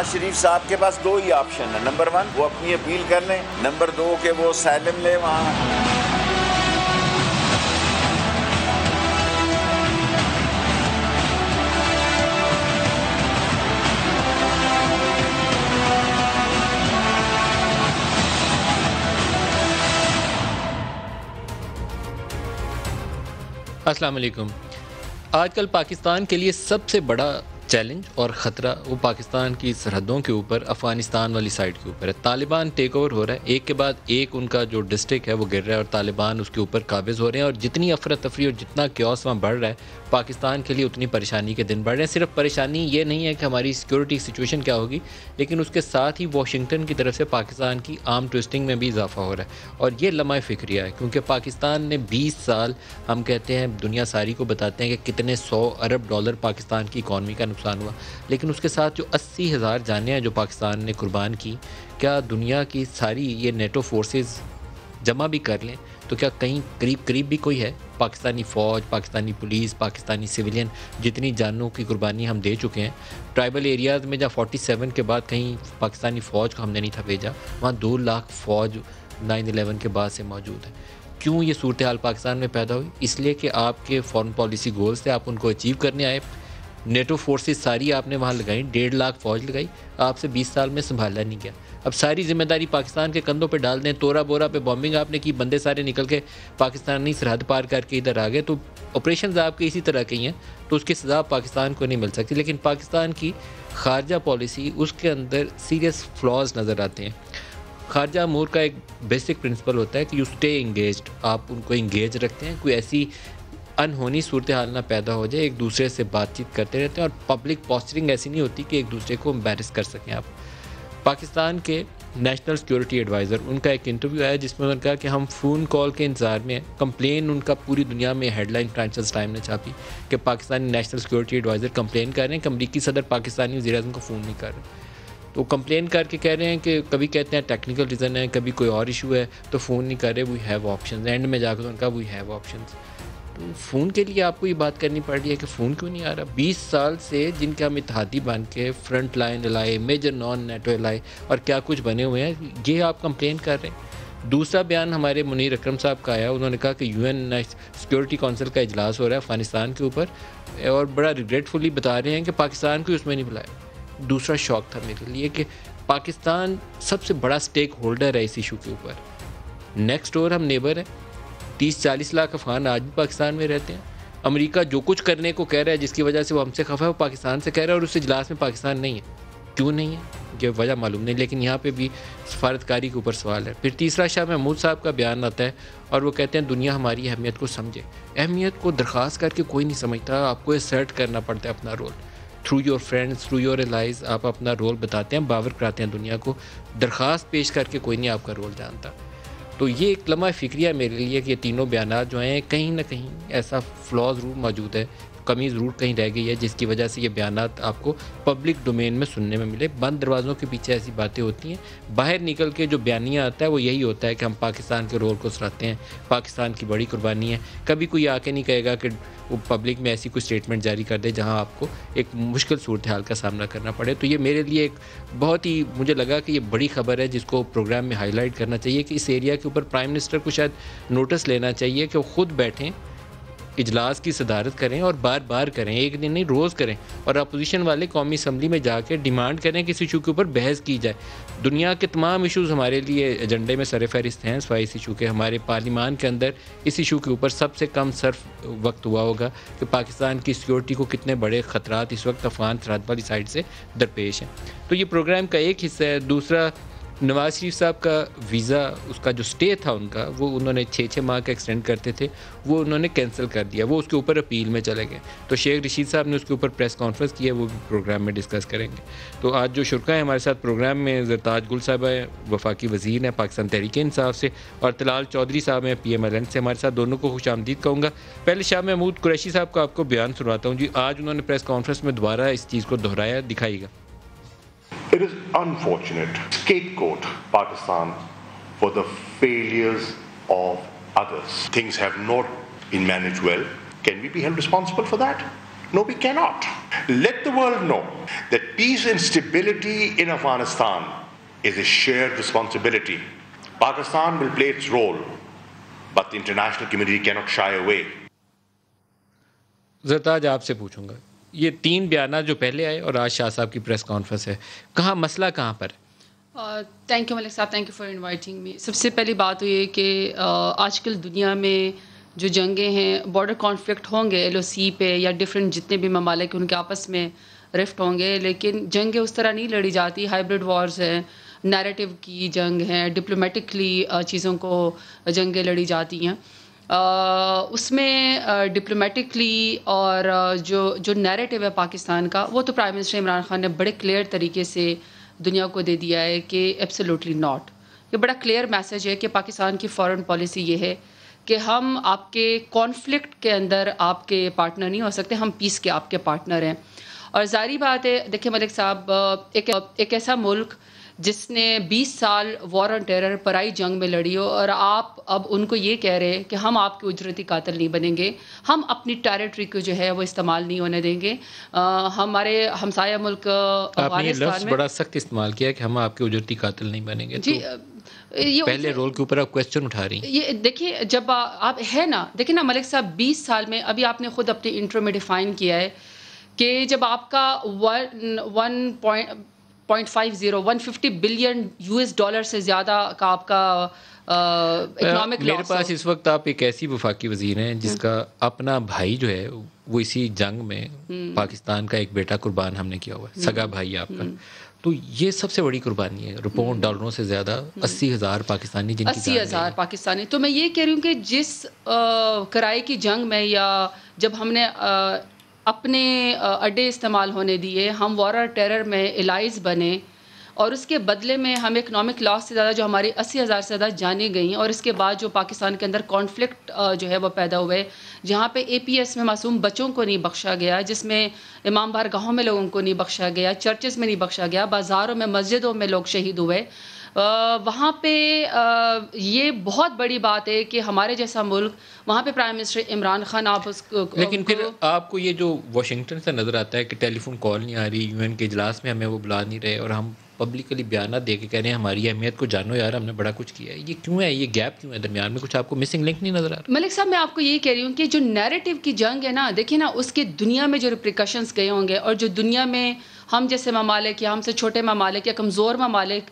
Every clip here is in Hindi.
नवाज शरीफ साहब के पास दो ही ऑप्शन है, नंबर 1 वो अपनी अपील कर लें, नंबर 2 कि वो असाइलम ले वहाँ। अस्सलाम वालेकुम। आजकल पाकिस्तान के लिए सबसे बड़ा चैलेंज और ख़तरा वो पाकिस्तान की सरहदों के ऊपर अफ़गानिस्तान वाली साइड के ऊपर है। तालिबान टेक ओवर हो रहा है, एक के बाद एक उनका जो डिस्ट्रिक्ट है वो गिर रहा है और तालिबान उसके ऊपर काबिज़ हो रहे हैं और जितनी अफरा तफरी और जितना क्योस वहाँ बढ़ रहा है पाकिस्तान के लिए उतनी परेशानी के दिन बढ़ रहे हैं। सिर्फ परेशानी ये नहीं है कि हमारी सिक्योरिटी सिचुएशन क्या होगी, लेकिन उसके साथ ही वाशिंगटन की तरफ से पाकिस्तान की आर्म ट्विस्टिंग में भी इजाफा हो रहा है और ये लम्हा फ़िक्रिया है क्योंकि पाकिस्तान ने 20 साल हम कहते हैं दुनिया सारी को बताते हैं कि कितने 100 अरब डॉलर पाकिस्तान की इकॉनमी का नुकसान हुआ, लेकिन उसके साथ जो 80,000 जानें हैं जो पाकिस्तान ने कुर्बान की, क्या दुनिया की सारी ये नेटो फोर्सेस जमा भी कर लें तो क्या कहीं करीब भी कोई है? पाकिस्तानी फ़ौज, पाकिस्तानी पुलिस, पाकिस्तानी सिविलियन जितनी जानों की कुर्बानी हम दे चुके हैं। ट्राइबल एरियाज़ में जहाँ 47 के बाद कहीं पाकिस्तानी फ़ौज को हमने नहीं था भेजा, वहाँ 2 लाख फ़ौज 9/11 के बाद से मौजूद है। क्यों ये सूरत हाल पाकिस्तान में पैदा हुई? इसलिए कि आपके फॉरेन पॉलिसी गोल्स थे, आप उनको अचीव करने आए। नेटो फोर्सेस सारी आपने वहाँ लगाई, 1.5 लाख फ़ौज लगाई, आपसे 20 साल में संभाला नहीं गया। अब सारी जिम्मेदारी पाकिस्तान के कंधों पे डाल दें। तोरा बोरा पे बॉम्बिंग आपने की, बंदे सारे निकल के पाकिस्तानी सरहद पार करके इधर आ गए, तो ऑपरेशन आपके इसी तरह के ही हैं, तो उसकी सज़ा पाकिस्तान को नहीं मिल सकती। लेकिन पाकिस्तान की खारजा पॉलिसी, उसके अंदर सीरियस फ्लॉज नज़र आते हैं। खारजा अमूर का एक बेसिक प्रिंसिपल होता है कि यू स्टे इंगेज्ड, आप उनको इंगेज रखते हैं, कोई ऐसी अनहोनी सूरत हाल ना पैदा हो जाए, एक दूसरे से बातचीत करते रहते हैं और पब्लिक पोस्चरिंग ऐसी नहीं होती कि एक दूसरे को एम्बैरस कर सकें आप। पाकिस्तान के नेशनल सिक्योरिटी एडवाइज़र, उनका एक इंटरव्यू आया जिसमें उन्होंने कहा कि हम फ़ोन कॉल के इंतज़ार में हैं। कंप्लेन उनका पूरी दुनिया में हेडलाइन फाइनेंशियल टाइम ने छापी कि Pakistani national security adviser complain कर रहे हैं कि अमरीकी सदर पाकिस्तानी वज़ीर-ए-आज़म को फ़ोन नहीं कर रहे। तो कंप्लेन करके कह रहे हैं कि कभी कहते हैं टेक्निकल रीज़न है, कभी कोई और इशू है तो फ़ोन नहीं कर रहे, वी हैव ऑप्शन। एंड में जाकर उन्होंने कहा वी हैव ऑप्शन। तो फ़ोन के लिए आपको ये बात करनी पड़ रही है कि फ़ोन क्यों नहीं आ रहा? 20 साल से जिनके हम इत्तेहादी बन के front line ally, major non NATO ally और क्या कुछ बने हुए हैं, ये आप कंप्लेन कर रहे हैं। दूसरा बयान हमारे मुनीर अकरम साहब का आया, उन्होंने कहा कि UN सिक्योरिटी काउंसिल का इजलास हो रहा है अफ़गानिस्तान के ऊपर और बड़ा रिग्रेटफुली बता रहे हैं कि पाकिस्तान को उसमें नहीं बुलाया। दूसरा शौक था मेरे लिए कि पाकिस्तान सबसे बड़ा स्टेक होल्डर है इस इशू के ऊपर। नेक्स्ट डोर हम नेबर हैं, 30-40 लाख अफगान आज भी पाकिस्तान में रहते हैं। अमेरिका जो कुछ करने को कह रहा है जिसकी वजह से वो हमसे खफा है, वो पाकिस्तान से कह रहा है और उस इजलास में पाकिस्तान नहीं है। क्यों नहीं है ये वजह मालूम नहीं, लेकिन यहाँ पे भी सफारतकारी के ऊपर सवाल है। फिर तीसरा शाह महमूद साहब का बयान आता है और वो कहते हैं दुनिया हमारी अहमियत को समझे। अहमियत को दरख्वास्त करके कोई नहीं समझता, आपको असर्ट करना पड़ता है अपना role through your friends, through your allies. आप अपना रोल बताते हैं, बावर कराते हैं दुनिया को, दरख्वास्त पेश करके कोई नहीं आपका रोल जानता। तो ये एक लम्हा फ़िक्रिया मेरे लिए कि ये तीनों बयानात जो हैं कहीं ना कहीं ऐसा फ्लॉ ज़रूर मौजूद है, कमी ज़रूर कहीं रह गई है जिसकी वजह से ये बयानात आपको पब्लिक डोमेन में सुनने में मिले। बंद दरवाज़ों के पीछे ऐसी बातें होती हैं, बाहर निकल के जो बयानिया आता है वो यही होता है कि हम पाकिस्तान के रोल को सराहते हैं, पाकिस्तान की बड़ी कुर्बानी है। कभी कोई आके नहीं कहेगा कि वो पब्लिक में ऐसी कोई स्टेटमेंट जारी कर दे जहां आपको एक मुश्किल सूरत हाल का सामना करना पड़े। तो ये मेरे लिए एक बहुत ही, मुझे लगा कि ये बड़ी खबर है जिसको प्रोग्राम में हाईलाइट करना चाहिए कि इस एरिया के ऊपर प्राइम मिनिस्टर को शायद नोटिस लेना चाहिए कि वो खुद बैठें, इजलास की सदारत करें और बार बार करें, एक दिन नहीं रोज़ करें, और अपोजिशन वाले कौमी असम्बली में जाकर डिमांड करें कि इस इशू के ऊपर बहस की जाए। दुनिया के तमाम इशूज़ हमारे लिए एजेंडे में सर फहरिस्त हैं, सिवाय इस इशू के हमारे पार्लिमान के अंदर इस इशू के ऊपर सबसे कम सर्फ वक्त हुआ होगा कि पाकिस्तान की सिक्योरिटी को कितने बड़े ख़तरात इस वक्त अफगान सरहद वाली साइड से दरपेश हैं। तो ये प्रोग्राम का एक हिस्सा है। दूसरा, नवाज शरीफ साहब का वीज़ा, उसका जो स्टे था उनका, वो उन्होंने 6 माह का एक्सटेंड करते थे, वो उन्होंने कैंसिल कर दिया, वो उसके ऊपर अपील में चले गए। तो शेख रशीद साहब ने उसके ऊपर प्रेस कॉन्फ्रेंस की है, वो भी प्रोग्राम में डिस्कस करेंगे। तो आज जो शुरा हैं हमारे साथ प्रोग्राम में, ज़रताज गुल साहब हैं, वफाकी वज़ीर हैं पाकिस्तान तहरीक इंसाफ से, और तलाल चौधरी साहब हैं PMLN से हमारे साथ। दोनों को खुश आमदीद कहूँगा। पहले शाह महमूद कुरैशी साहब का आपको बयान सुनवाता हूँ जी। आज उन्होंने प्रेस कॉन्फ्रेंस में दोबारा इस चीज़ को दोहराया, दिखाइएगा। It is unfortunate scapegoat Pakistan for the failures of others. Things have not been managed well. Can we be held responsible for that? No, we cannot. Let the world know that peace and stability in Afghanistan is a shared responsibility. Pakistan will play its role, but the international community cannot shy away. ज़रताज आपसे पूछूंगा, ये 3 बयान जो पहले आए और आज शाह साहब की प्रेस कॉन्फ्रेंस है, कहाँ मसला कहाँ पर? थैंक यू मलिक साहब, thank you for inviting me. सबसे पहली बात तो ये कि आजकल दुनिया में जो जंगें हैं, बॉर्डर कॉन्फ्लिक्ट होंगे LOC पे या डिफरेंट जितने भी ममालिक उनके आपस में रिफ्ट होंगे, लेकिन जंगें उस तरह नहीं लड़ी जाती। हाइब्रिड वॉर्स हैं, नैरेटिव की जंग है, डिप्लोमेटिकली चीज़ों को जंगें लड़ी जाती हैं। उसमें डिप्लोमेटिकली और जो नैरेटिव है पाकिस्तान का, वो तो प्राइम मिनिस्टर इमरान खान ने बड़े क्लियर तरीके से दुनिया को दे दिया है कि एब्सोल्युटली नॉट। ये बड़ा क्लियर मैसेज है कि पाकिस्तान की फॉरेन पॉलिसी ये है कि हम आपके कॉन्फ्लिक्ट के अंदर आपके पार्टनर नहीं हो सकते, हम पीस के आपके पार्टनर हैं। और ज़ाहिर बात है, देखिए मलिक साहब, एक ऐसा मुल्क जिसने 20 साल वॉर ऑन टेरर पराई जंग में लड़ी हो, और आप अब उनको ये कह रहे हैं कि हम आपके उजरती कातिल नहीं बनेंगे, हम अपनी टेरिटरी को जो है वो इस्तेमाल नहीं होने देंगे। हमारे हमसाया मुल्क अफगानिस्तान में बड़ा सख्त इस्तेमाल किया कि हम आपके उजरती कातिल नहीं बनेंगे। जी, तो ये पहले रोल के ऊपर आप क्वेश्चन उठा रही हैं। ये देखिए, जब आप है ना, देखिए ना मलिक साहब, 20 साल में, अभी आपने खुद अपने इंट्रो में डिफाइन किया है कि जब आपका 150 बिलियन $US से ज़्यादा का आपका इकोनॉमिक लॉस। मेरे पास इस वक्त आप एक ऐसी वफाकी वजीर हैं जिसका अपना भाई जो है वो इसी जंग में पाकिस्तान का एक बेटा कुर्बान हमने किया हुआ है, सगा भाई आपका। तो ये सबसे बड़ी कुर्बानी है, रुपयों डॉलरों से ज़्यादा 80,000 पाकिस्तानी, 80,000 पाकिस्तानी। तो मैं ये कह रही हूँ कि जिस कराए की जंग में, या जब हमने अपने अड्डे इस्तेमाल होने दिए, हम वॉर और टेरर में एलाइज बने, और उसके बदले में हम इकनॉमिक लॉस से ज़्यादा, जो हमारी 80,000 से ज़्यादा जाने गई, और इसके बाद जो पाकिस्तान के अंदर कॉन्फ्लिक्ट जो है वो पैदा हुए, जहाँ पे APS में मासूम बच्चों को नहीं बख्शा गया, जिसमें इमाम बारगाहों में लोगों को नहीं बख्शा गया, चर्चेज़ में नहीं बख्शा गया, बाज़ारों में, मस्जिदों में लोग शहीद हुए, वहाँ पे ये बहुत बड़ी बात है कि हमारे जैसा मुल्क, वहाँ पे प्राइम मिनिस्टर इमरान खान, आप उसको, लेकिन फिर आपको ये जो वाशिंगटन से नज़र आता है कि टेलीफोन कॉल नहीं आ रही, UN के इजलास में हमें वो बुला नहीं रहे, और हम पब्लिकली बयान दे के कह रहे हैं हमारी अहमियत को जानो यार, हमने बड़ा कुछ किया है। ये क्यों है? ये गैप क्यों है दरमियान में? कुछ आपको मिसिंग लिंक नहीं नज़र आ रहा? मलिक साहब, मैं आपको यही कह रही हूँ कि जो नैरेटिव की जंग है ना, देखिए ना, उसके दुनिया में जो रिप्रिकॉशंस गए होंगे, और जो दुनिया में हम जैसे ममालिक या हमसे छोटे ममालिक या कमज़ोर ममालिक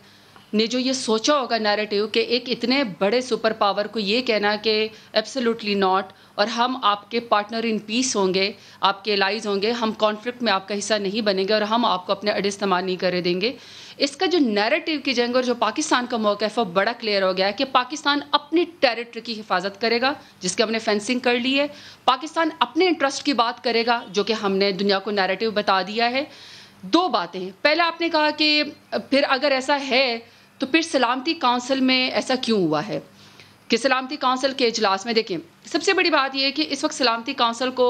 ने जो ये सोचा होगा नैरेटिव कि एक इतने बड़े सुपर पावर को ये कहना कि एब्सोल्युटली नॉट, और हम आपके पार्टनर इन पीस होंगे, आपके एलाइज होंगे, हम कॉन्फ्लिक्ट में आपका हिस्सा नहीं बनेंगे, और हम आपको अपने अड्डे इस्तेमाल नहीं करे देंगे। इसका जो नैरेटिव की जंग और जो पाकिस्तान का मौक़िफ़ है, बड़ा क्लियर हो गया है कि पाकिस्तान अपनी टेरिटरी की हिफाजत करेगा, जिसके हमने फेंसिंग कर ली है। पाकिस्तान अपने इंटरेस्ट की बात करेगा, जो कि हमने दुनिया को नैरेटिव बता दिया है। 2 बातें, पहले आपने कहा कि फिर अगर ऐसा है तो फिर सलामती काउंसिल में ऐसा क्यों हुआ है कि सलामती काउंसिल के इजलास में, देखिए सबसे बड़ी बात यह है कि इस वक्त सलामती काउंसिल को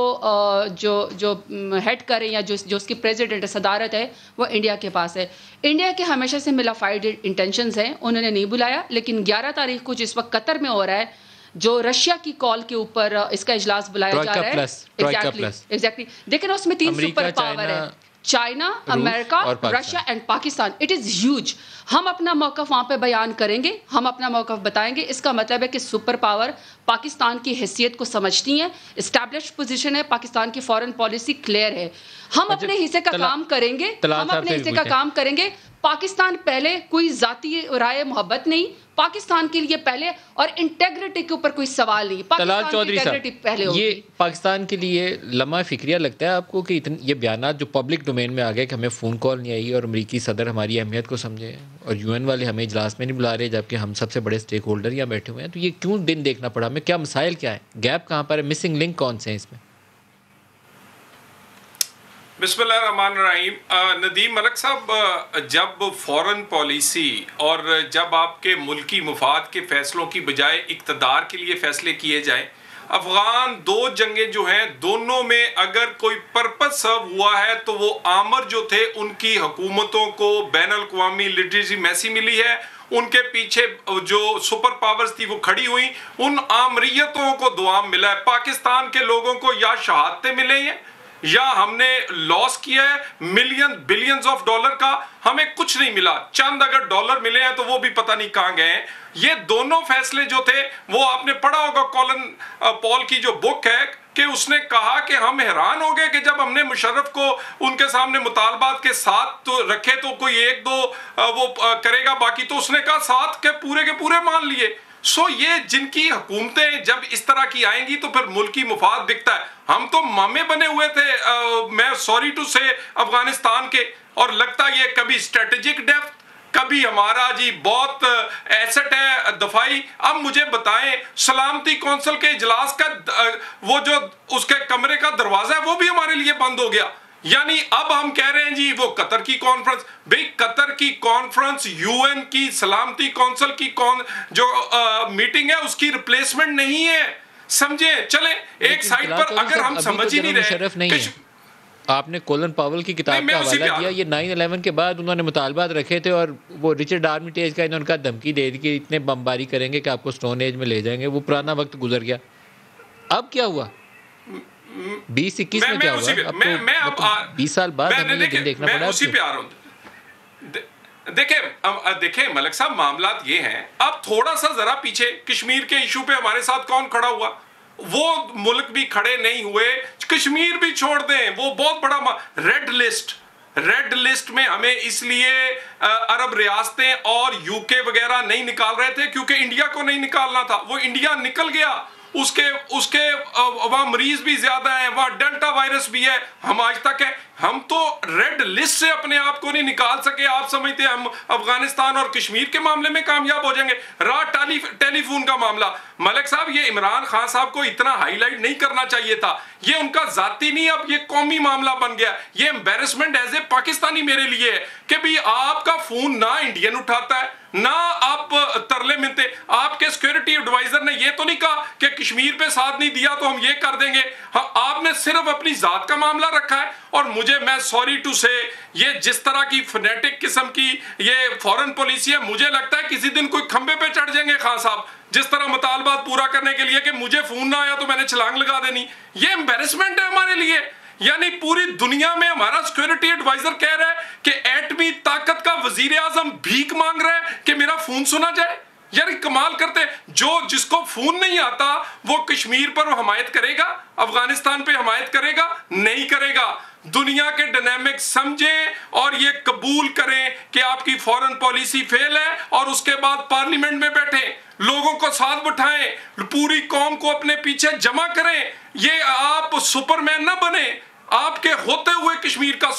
जो हेड करें या जो उसकी प्रेसिडेंट सदारत है, वो इंडिया के पास है। इंडिया के हमेशा से मिलाफाइड इंटेंशंस हैं, उन्होंने नहीं बुलाया, लेकिन 11 तारीख को जिस वक्त कतर में हो रहा है, जो रशिया की कॉल के ऊपर इसका इजलास बुलाया जा रहा है, एग्जैक्टली, देखिए ना, उसमें 3 सुपर पावर है, China, America, Russia and Pakistan. It is huge. हम अपना मौक़िफ़ वहाँ पे बयान करेंगे, हम अपना मौक़िफ़ बताएंगे। इसका मतलब है कि सुपर पावर पाकिस्तान की हैसियत को समझती हैं, इस्टेब्लिश्ड पोजीशन है, पाकिस्तान की फॉरेन पॉलिसी क्लियर है। हम अपने हिस्से का काम करेंगे, हम अपने हिस्से का काम करेंगे। पाकिस्तान पहले, कोई ज़ाती राय मोहब्बत नहीं, पाकिस्तान के लिए पहले, और इंटेग्रिटी के ऊपर कोई सवाल नहीं। तलाल चौधरी साहब, ये पाकिस्तान के लिए लम्हा फिक्रिया लगता है आपको कि ये बयान जो पब्लिक डोमेन में आ गए कि हमें फ़ोन कॉल नहीं आई और अमेरिकी सदर हमारी अहमियत को समझे, और UN वाले हमें इजलास में नहीं बुला रहे, जबकि हम सबसे बड़े स्टेक होल्डर यहाँ बैठे हुए हैं, तो ये क्यों दिन देखना पड़ा हमें? क्या मसाइल क्या है? गैप कहाँ पर है? मिसिंग लिंक कौन से हैं इसमें? बिस्मिल्लाहिर्रहमानिर्रहीम। नदीम मलिक साहब, जब फॉरेन पॉलिसी और जब आपके मुल्की मुफाद के फैसलों की बजाय इक़्तिदार के लिए फ़ैसले किए जाएं, अफ़गान 2 जंगें जो हैं, दोनों में अगर कोई पर्पस सर्व हुआ है तो वो आमर जो थे उनकी हुकूमतों को बैनुल-अक़वामी लिटरेसी मैसी मिली है, उनके पीछे जो सुपर पावर्स थी वो खड़ी हुई, उन आमरीयतों को दुआम मिला है। पाकिस्तान के लोगों को या शहादतें मिले हैं या हमने लॉस किया है मिलियन बिलियंस ऑफ डॉलर का, हमें कुछ नहीं मिला। चंद अगर डॉलर मिले हैं तो वो भी पता नहीं कहां गए हैं। ये दोनों फैसले जो थे वो आपने पढ़ा होगा कॉलन पॉल की जो बुक है कि उसने कहा कि हम हैरान हो गए कि जब हमने मुशर्रफ को उनके सामने मुतालबात के साथ तो रखे तो कोई एक दो वो करेगा, बाकी तो उसने कहा साथ के पूरे मान लिए। सो ये जिनकी हुकूमतें जब इस तरह की आएंगी तो फिर मुल्की मुफाद दिखता है। हम तो मामे बने हुए थे मैं सॉरी टू से अफगानिस्तान के, और लगता ये कभी स्ट्रेटेजिक डेप्थ, कभी हमारा जी बहुत एसेट है दफाई। अब मुझे बताएं सलामती कौंसिल के इजलास का वो जो उसके कमरे का दरवाजा है वो भी हमारे लिए बंद हो गया। यानी अब हम कह रहे हैं जी वो कतर की कॉन्फ्रेंस, भाई कतर की कॉन्फ्रेंस यूएन की सलामती कौंसिल की मीटिंग है, उसकी रिप्लेसमेंट नहीं है। समझे चले एक साइड पर अगर हम समझ ही नहीं रहे। आपने कोलन पावल की किताब का हवाला दिया, ये 9/11 के बाद उन्होंने मुतालबात रखे थे और वो रिचर्ड आर्मिटेज का इन्होंने धमकी दे दी कि इतने बमबारी करेंगे कि आपको स्टोन एज में ले जाएंगे। वो पुराना वक्त गुजर गया। अब क्या हुआ 2021 में क्या हुआ? अब तो 20 साल बाद हमें ये दिन देखना पड़ा। उसी पे आ रहा हूं। देखे मलिक साहब मामला ये हैं, अब थोड़ा सा जरा पीछे कश्मीर के इशू पे हमारे साथ कौन खड़ा हुआ? वो मुल्क भी खड़े नहीं हुए, कश्मीर भी छोड़ दें, वो बहुत बड़ा रेड लिस्ट में हमें इसलिए अरब रियासतें और यूके वगैरह नहीं निकाल रहे थे क्योंकि इंडिया को नहीं निकालना था। वो इंडिया निकल गया, उसके वहां मरीज भी ज्यादा है, वहां डेल्टा वायरस भी है, हम आज तक है। हम तो रेड लिस्ट से अपने आप को नहीं निकाल सके। आप समझते हैं हम अफगानिस्तान और कश्मीर के मामले में कामयाब हो जाएंगे? टेलीफोन का मामला मलिक साहब, ये इमरान खान साहब को इतना हाईलाइट नहीं करना चाहिए था। ये उनका जाती नहीं, अब ये कौमी मामला बन गया। ये एम्बेरसमेंट एज ए पाकिस्तानी मेरे लिए है कि भाई आपका फोन ना इंडियन उठाता है ना आप तरले मिलते। आपके सिक्योरिटी एडवाइजर ने ये तो नहीं कहा कि कश्मीर पे साथ नहीं दिया तो हम ये कर देंगे। हाँ, आपने सिर्फ अपनी जात का मामला रखा है। और मैं सॉरी टू से ये जिस तरह की फनेटिक किस्म की ये फॉरेन पॉलिसी है, मुझे लगता है किसी दिन कोई खंबे पे चढ़ जाएंगे खान साहब, जिस तरह मुतालबात पूरा करने के लिए कि मुझे फोन ना आया तो मैंने छलांग लगा देनी। ये एम्बेरसमेंट है हमारे लिए। यानी पूरी दुनिया में हमारा सिक्योरिटी एडवाइजर कह रहा है कि एटमी ताकत का वजीर आजम भीख मांग रहा है कि मेरा फोन सुना जाए। यार कमाल करते, जिसको फोन नहीं आता वो कश्मीर पर हमायत करेगा, अफगानिस्तान पे हमायत करेगा? नहीं करेगा। दुनिया के डायनामिक्स समझें और ये कबूल करें कि आपकी फॉरेन पॉलिसी फेल है, और उसके बाद पार्लियामेंट में बैठे लोगों को साथ बिठाएं, पूरी कौम को अपने पीछे जमा करें। ये आप सुपरमैन ना बने। आपके होते हुए कश्मीर का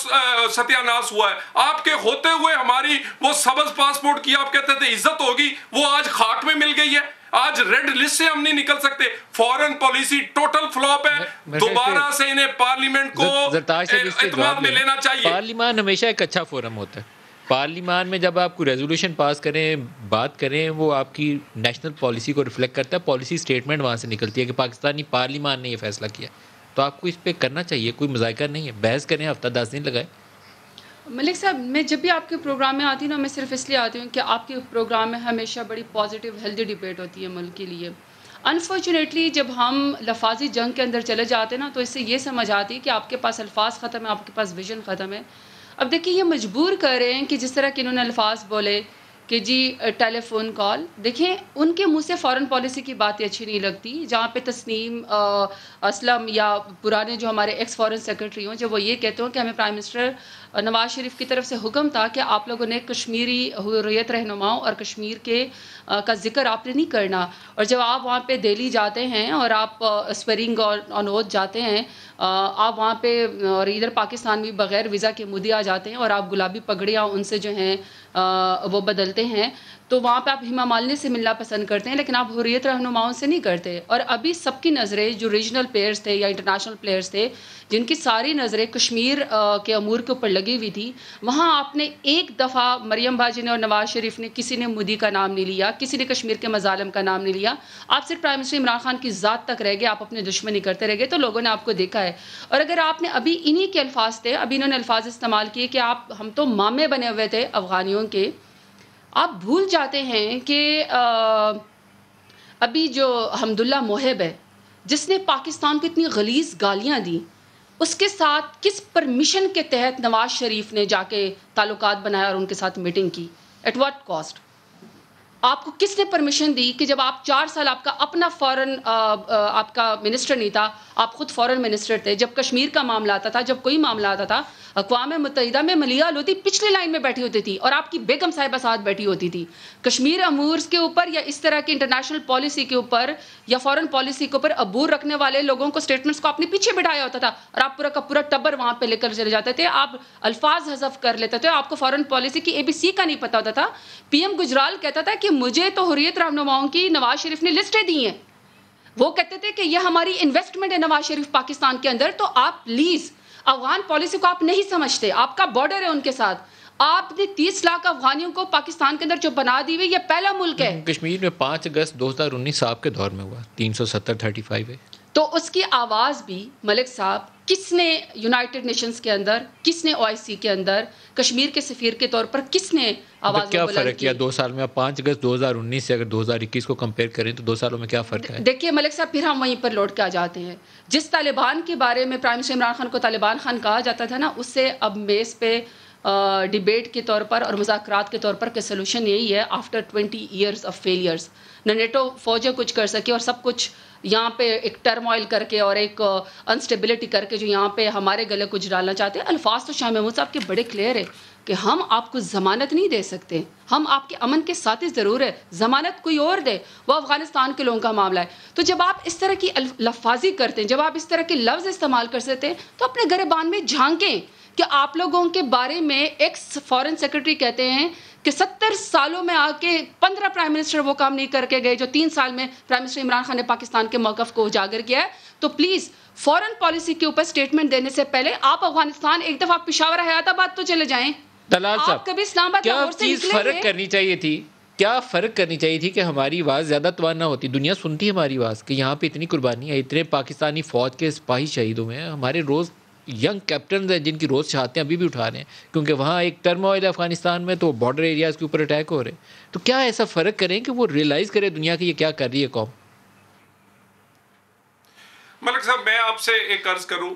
सत्यानाश हुआ है, आपके होते हुए हमारी वो सबज पासपोर्ट की आप कहते थे इज्जत होगी, वो आज खाक में मिल गई है। आज रेड लिस्ट से हम नहीं निकल सकते। फॉरेन पॉलिसी टोटल फ्लॉप है। दोबारा से इन्हें पार्लियामेंट को एतमाद में लेना चाहिए। पार्लियामान हमेशा एक अच्छा फोरम होता है। पार्लियामान में जब आप कोई रेजोल्यूशन पास करें, बात करें, वो आपकी नेशनल पॉलिसी को रिफ्लेक्ट करता है। पॉलिसी स्टेटमेंट वहाँ से निकलती है कि पाकिस्तानी पार्लियामान ने ये फैसला किया, तो आपको इस पे करना चाहिए। कोई मजायका नहीं है, बहस करें, हफ्ता 10 दिन लगाए। मलिक साहब, मैं जब भी आपके प्रोग्राम में आती हूँ ना, मैं सिर्फ इसलिए आती हूँ कि आपके प्रोग्राम में हमेशा बड़ी पॉजिटिव हेल्दी डिबेट होती है मुल्क के लिए। अनफॉर्चुनेटली जब हम लफाजी जंग के अंदर चले जाते हैं ना, तो इससे ये समझ आती है कि आपके पास अल्फाज ख़त्म है, आपके पास विजन ख़त्म है। अब देखिए, ये मजबूर कर रहे हैं कि जिस तरह के इन्होंने अल्फाज बोले कि जी टेलीफोन कॉल, देखें उनके मुंह से फॉरेन पॉलिसी की बातें अच्छी नहीं लगती। जहाँ पे तस्नीम असलम या पुराने जो हमारे एक्स फॉरेन सेक्रेटरी हों, जब वो ये कहते हो कि हमें प्राइम मिनिस्टर नवाज शरीफ की तरफ से हुक्म था कि आप लोगों ने कश्मीरी हुर्रियत रहनुमाओं और कश्मीर के का जिक्र आपने नहीं करना, और जब आप वहाँ पे दिल्ली जाते हैं और आप स्वेरिंग ऑन ओथ जाते हैं, आप वहाँ पे और इधर पाकिस्तान भी बग़ैर वीज़ा के मुद्दे आ जाते हैं और आप गुलाबी पगड़ियाँ उनसे जो हैं वो बदलते हैं, तो वहाँ पे आप हेमा मालिनी से मिलना पसंद करते हैं, लेकिन आप हुर्रियत रहनुमाओं से नहीं करते। और अभी सबकी नज़रें जो रीजनल प्लेयर्स थे या इंटरनेशनल प्लेयर्स थे, जिनकी सारी नज़रें कश्मीर के अमूर के ऊपर लगी हुई थी, वहाँ आपने एक दफ़ा मरियम बाजी ने और नवाज शरीफ ने, किसी ने मोदी का नाम नहीं लिया, किसी ने कश्मीर के मजालिम का नाम नहीं लिया। आप सिर्फ प्राइम मिनिस्टर इमरान खान की ज़ात तक रह गए, आप अपने दुश्मनी करते रह गए, तो लोगों ने आपको देखा है। और अगर आपने अभी इन्हीं के अल्फाज थे, अभी इन्होंने अल्फाज इस्तेमाल किए कि हम तो मामे बने हुए थे अफ़गानियों के, आप भूल जाते हैं कि अभी जो हमदुल्ला मोहिब है, जिसने पाकिस्तान को इतनी गलीज़ गालियाँ दी, उसके साथ किस परमिशन के तहत नवाज शरीफ ने जाके ताल्लुकात बनाया और उनके साथ मीटिंग की? At what cost? आपको किसने परमिशन दी कि जब आप 4 साल आपका अपना फॉरेन आपका मिनिस्टर नहीं था, आप खुद फॉरेन मिनिस्टर थे, जब कश्मीर का मामला आता था, जब कोई मामला आता था, अक़वाम मुत्तहिदा में मलिया लोधी पिछली लाइन में बैठी होती थी और आपकी बेगम साहिबा साथ बैठी होती थी। कश्मीर अमूर्स के ऊपर या इस तरह की इंटरनेशनल पॉलिसी के ऊपर या फॉरेन पॉलिसी के ऊपर अबूर रखने वाले लोगों को, स्टेटमेंट्स को अपने पीछे बिठाया होता था और आप पूरा का पूरा टब्बर वहाँ पे लेकर चले जाते थे। आप अल्फाज हज़फ कर लेते थे, आपको फॉरेन पॉलिसी की ABC का नहीं पता होता था। PM गुजराल कहता था कि मुझे तो हुर्रियत रहनुमाओं की नवाज शरीफ ने लिस्टें दी हैं। वो कहते थे कि यह हमारी इन्वेस्टमेंट है नवाज शरीफ पाकिस्तान के अंदर। तो आप प्लीज अफगान पॉलिसी को आप नहीं समझते, आपका बॉर्डर है उनके साथ, आपने 30 लाख अफगानियों को पाकिस्तान के अंदर जो बना दी हुई, ये पहला मुल्क है। कश्मीर में 5 अगस्त 2019 आपके दौर में हुआ, 370-35 है। तो उसकी आवाज़ भी मलिक साहब किसने यूनाइटेड नेशंस के अंदर, किसने OIC के अंदर कश्मीर के सफीर के तौर पर किसने आवाज़ क्या फ़र्क किया 2 साल में? आप 5 अगस्त 2019 से अगर 2021 को कंपेयर करें तो 2 सालों में क्या फ़र्क है? देखिए मलिक साहब, फिर हम वहीं पर लौट के आ जाते हैं। जिस तालिबान के बारे में प्राइम मिनिस्टर इमरान खान को तालिबान खान कहा जाता था ना, उससे अब मेज़ पे डिबेट के तौर पर और मुज़ाकरात के तौर पर कि सोल्यूशन यही है आफ्टर 20 ईयर्स ऑफ फेलियर्स। न नेटो फ़ौजें कुछ कर सके और सब कुछ यहाँ पे एक टर्मोइल करके और एक अनस्टेबिलिटी करके जो यहाँ पे हमारे गले कुछ डालना चाहते हैं। अल्फाज तो शाह महमूद साहब के बड़े क्लियर है कि हम आपको ज़मानत नहीं दे सकते, हम आपके अमन के साथी ज़रूर है, ज़मानत कोई और दे, वो अफ़गानिस्तान के लोगों का मामला है। तो जब आप इस तरह की लफ्ज़ी करते हैं, जब आप इस तरह के लफ्ज़ इस्तेमाल कर सकते हैं, तो अपने गिरबान में झांकें कि आप लोगों के बारे में एक्स फॉरेन सेक्रेटरी कहते हैं कि 70 सालों में आके 15 प्राइम मिनिस्टर वो काम नहीं करके गए जो 3 साल में प्राइम मिनिस्टर इमरान खान ने पाकिस्तान के मौक़िफ़ को उजागर किया है। तो प्लीज़ फॉरेन पॉलिसी के ऊपर स्टेटमेंट देने से पहले आप अफगानिस्तान एक दफ़ा पेशावर हयाताबाद तो चले जाएं। दलाल साहब, कभी इस्लामाबाद क्या चीज़ फ़र्क करनी चाहिए थी? क्या फ़र्क करनी चाहिए थी कि हमारी आवाज़ ज़्यादा तवाना होती? दुनिया सुनती है हमारी आवाज़ कि यहाँ पे इतनी कुर्बानी है, इतने पाकिस्तानी फ़ौज के सिपाही शहीद हुए हैं, हमारे रोज़ यंग कैप्टन हैं जिनकी रोज़ शहादतें अभी भी उठा रहे हैं क्योंकि वहाँ एक टर्मोइल है अफगानिस्तान में, तो बॉर्डर एरियाज़ के ऊपर अटैक हो रहे हैं। तो क्या ऐसा फ़र्क करें कि वो रियलाइज़ करे दुनिया की ये क्या कर रही है कौम? मलिक साहब, मैं आपसे एक अर्ज करूं,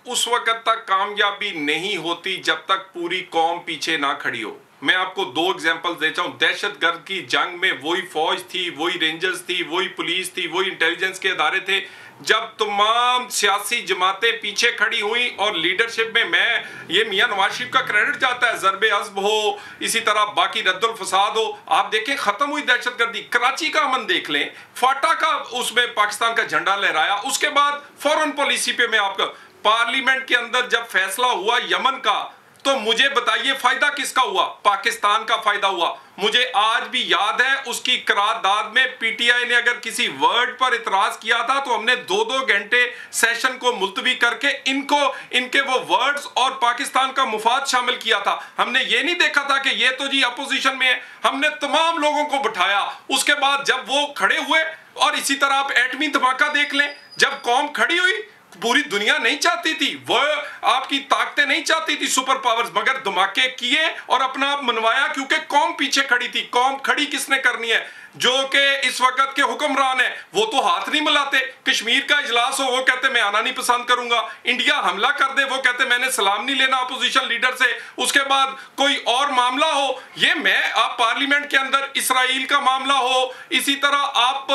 उस वक्त तक कामयाबी नहीं होती जब तक पूरी कौम पीछे ना खड़ी हो। मैं आपको 2 एग्जांपल देता हूं। दहशतगर्द की जंग में वही फौज थी, वही रेंजर्स थी, वही पुलिस थी, वही इंटेलिजेंस के अदारे थे। जब तमाम सियासी जमातें पीछे खड़ी हुई और लीडरशिप में, मैं ये मियां नवाज शरीफ का क्रेडिट जाता है, ज़रबे अज़्ब हो, इसी तरह बाकी रद्दुल फसाद हो, आप देखें खत्म हुई दहशतगर्दी। कराची का अमन देख लें, फाटा का उसमें पाकिस्तान का झंडा लहराया, उसके बाद फॉरेन पॉलिसी पे मैं आपका पार्लियामेंट के अंदर जब फैसला हुआ यमन का, तो मुझे बताइए फायदा किसका हुआ? पाकिस्तान का फायदा हुआ। मुझे आज भी याद है उसकी करारदाद में PTI ने अगर किसी वर्ड पर इतराज किया था तो हमने 2-2 घंटे सेशन को मुलतवी करके इनके वो वर्ड्स और पाकिस्तान का मुफाद शामिल किया था। हमने ये नहीं देखा था कि ये तो जी अपोजिशन में है, हमने तमाम लोगों को बिठाया। उसके बाद जब वो खड़े हुए, और इसी तरह आप एटमी धमाका देख लें, जब कौम खड़ी हुई, पूरी दुनिया नहीं चाहती थी, वो आपकी ताकतें नहीं चाहती थी सुपर पावर्स, मगर धमाके किए और अपना आप मनवाया क्योंकि कौम पीछे खड़ी थी। कौम खड़ी किसने करनी है? जो कि इस वक्त के हुक्मरान है, वो तो हाथ नहीं मिलाते। कश्मीर का इजलास हो, वो कहते मैं आना नहीं पसंद करूंगा। इंडिया हमला कर दे, वो कहते मैंने सलाम नहीं लेना अपोजिशन लीडर से। उसके बाद कोई और मामला हो, ये आप पार्लियामेंट के अंदर इसराइल का मामला हो, इसी तरह आप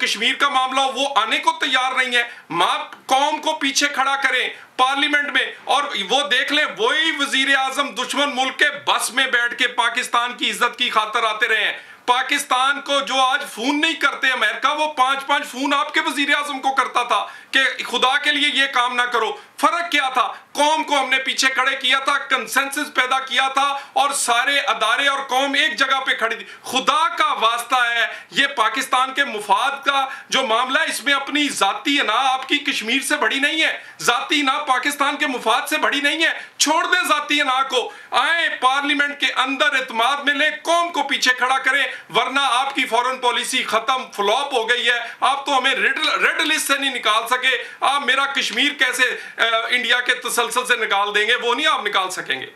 कश्मीर का मामला हो, वो आने को तैयार नहीं है। मां कौम को पीछे खड़ा करें पार्लियामेंट में, और वो देख ले वही वजीर आजम दुश्मन मुल्क के बस में बैठ के पाकिस्तान की इज्जत की खातर आते रहे हैं। पाकिस्तान को जो आज फोन नहीं करते अमेरिका, वो 5-5 फोन आपके वजीर आजम को करता था कि खुदा के लिए ये काम ना करो। फर्क क्या था? कौम को हमने पीछे खड़े किया था, कंसेंसस पैदा किया था और सारे अदारे और कौम एक जगह पे खड़ी थी। खुदा का वास्ता है, ये पाकिस्तान के मुफाद का जो मामला है, इसमें अपनी जाती ना आपकी कश्मीर से बड़ी नहीं है, जाती ना पाकिस्तान के मुफाद से बड़ी नहीं है। छोड़ दे जाती ना को, आए पार्लियामेंट के अंदर इत्मीनान में ले, कौम को पीछे खड़ा करें, वरना आपकी फॉरेन पॉलिसी खत्म, फ्लॉप हो गई है। आप तो हमें रेड लिस्ट से नहीं निकाल सके, आप मेरा कश्मीर कैसे इंडिया के तसलसल से निकाल देंगे, वो नहीं आप निकाल सकेंगे।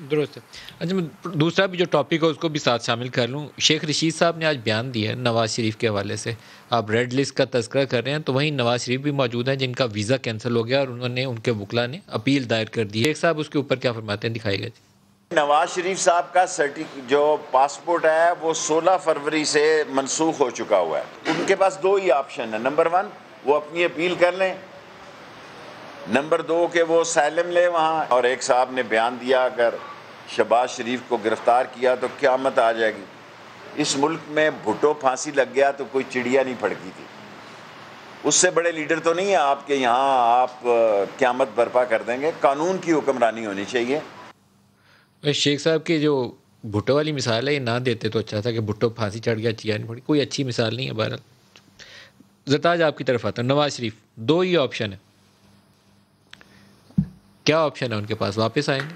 दुरुस्त है। अच्छा, मैं दूसरा भी जो टॉपिक है उसको भी साथ शामिल कर लूँ। शेख रशीद साहब ने आज बयान दिया है नवाज़ शरीफ के हवाले से। आप रेड लिस्ट का तज़किरा कर रहे हैं, तो वहीं नवाज़ शरीफ भी मौजूद हैं जिनका वीज़ा कैंसिल हो गया और उन्होंने उनके वकला ने अपील दायर कर दी है। शेख साहब उसके ऊपर क्या फरमाते हैं, दिखाएगा जी। नवाज शरीफ साहब का जो पासपोर्ट है वो 16 फरवरी से मनसूख हो चुका हुआ है। उनके पास दो ही ऑप्शन है, नंबर 1 वो अपनी अपील कर लें, नंबर 2 के वो असylum ले वहाँ। और एक साहब ने बयान दिया अगर शहबाज शरीफ को गिरफ्तार किया तो क़यामत आ जाएगी। इस मुल्क में भुट्टो फांसी लग गया तो कोई चिड़िया नहीं फड़की थी। उससे बड़े लीडर तो नहीं है आपके यहाँ, आप क़यामत बर्पा कर देंगे। कानून की हुक्मरानी होनी चाहिए। शेख साहब की जो भुट्टो वाली मिसाल है ये ना देते तो अच्छा था कि भुट्टो फांसी चढ़ गया, चिड़िया नहीं फड़ी। कोई अच्छी मिसाल नहीं है। बहरहाल ज़रताज आपकी तरफ आता है। नवाज शरीफ, दो ही ऑप्शन है, क्या ऑप्शन है उनके पास? वापस आएंगे?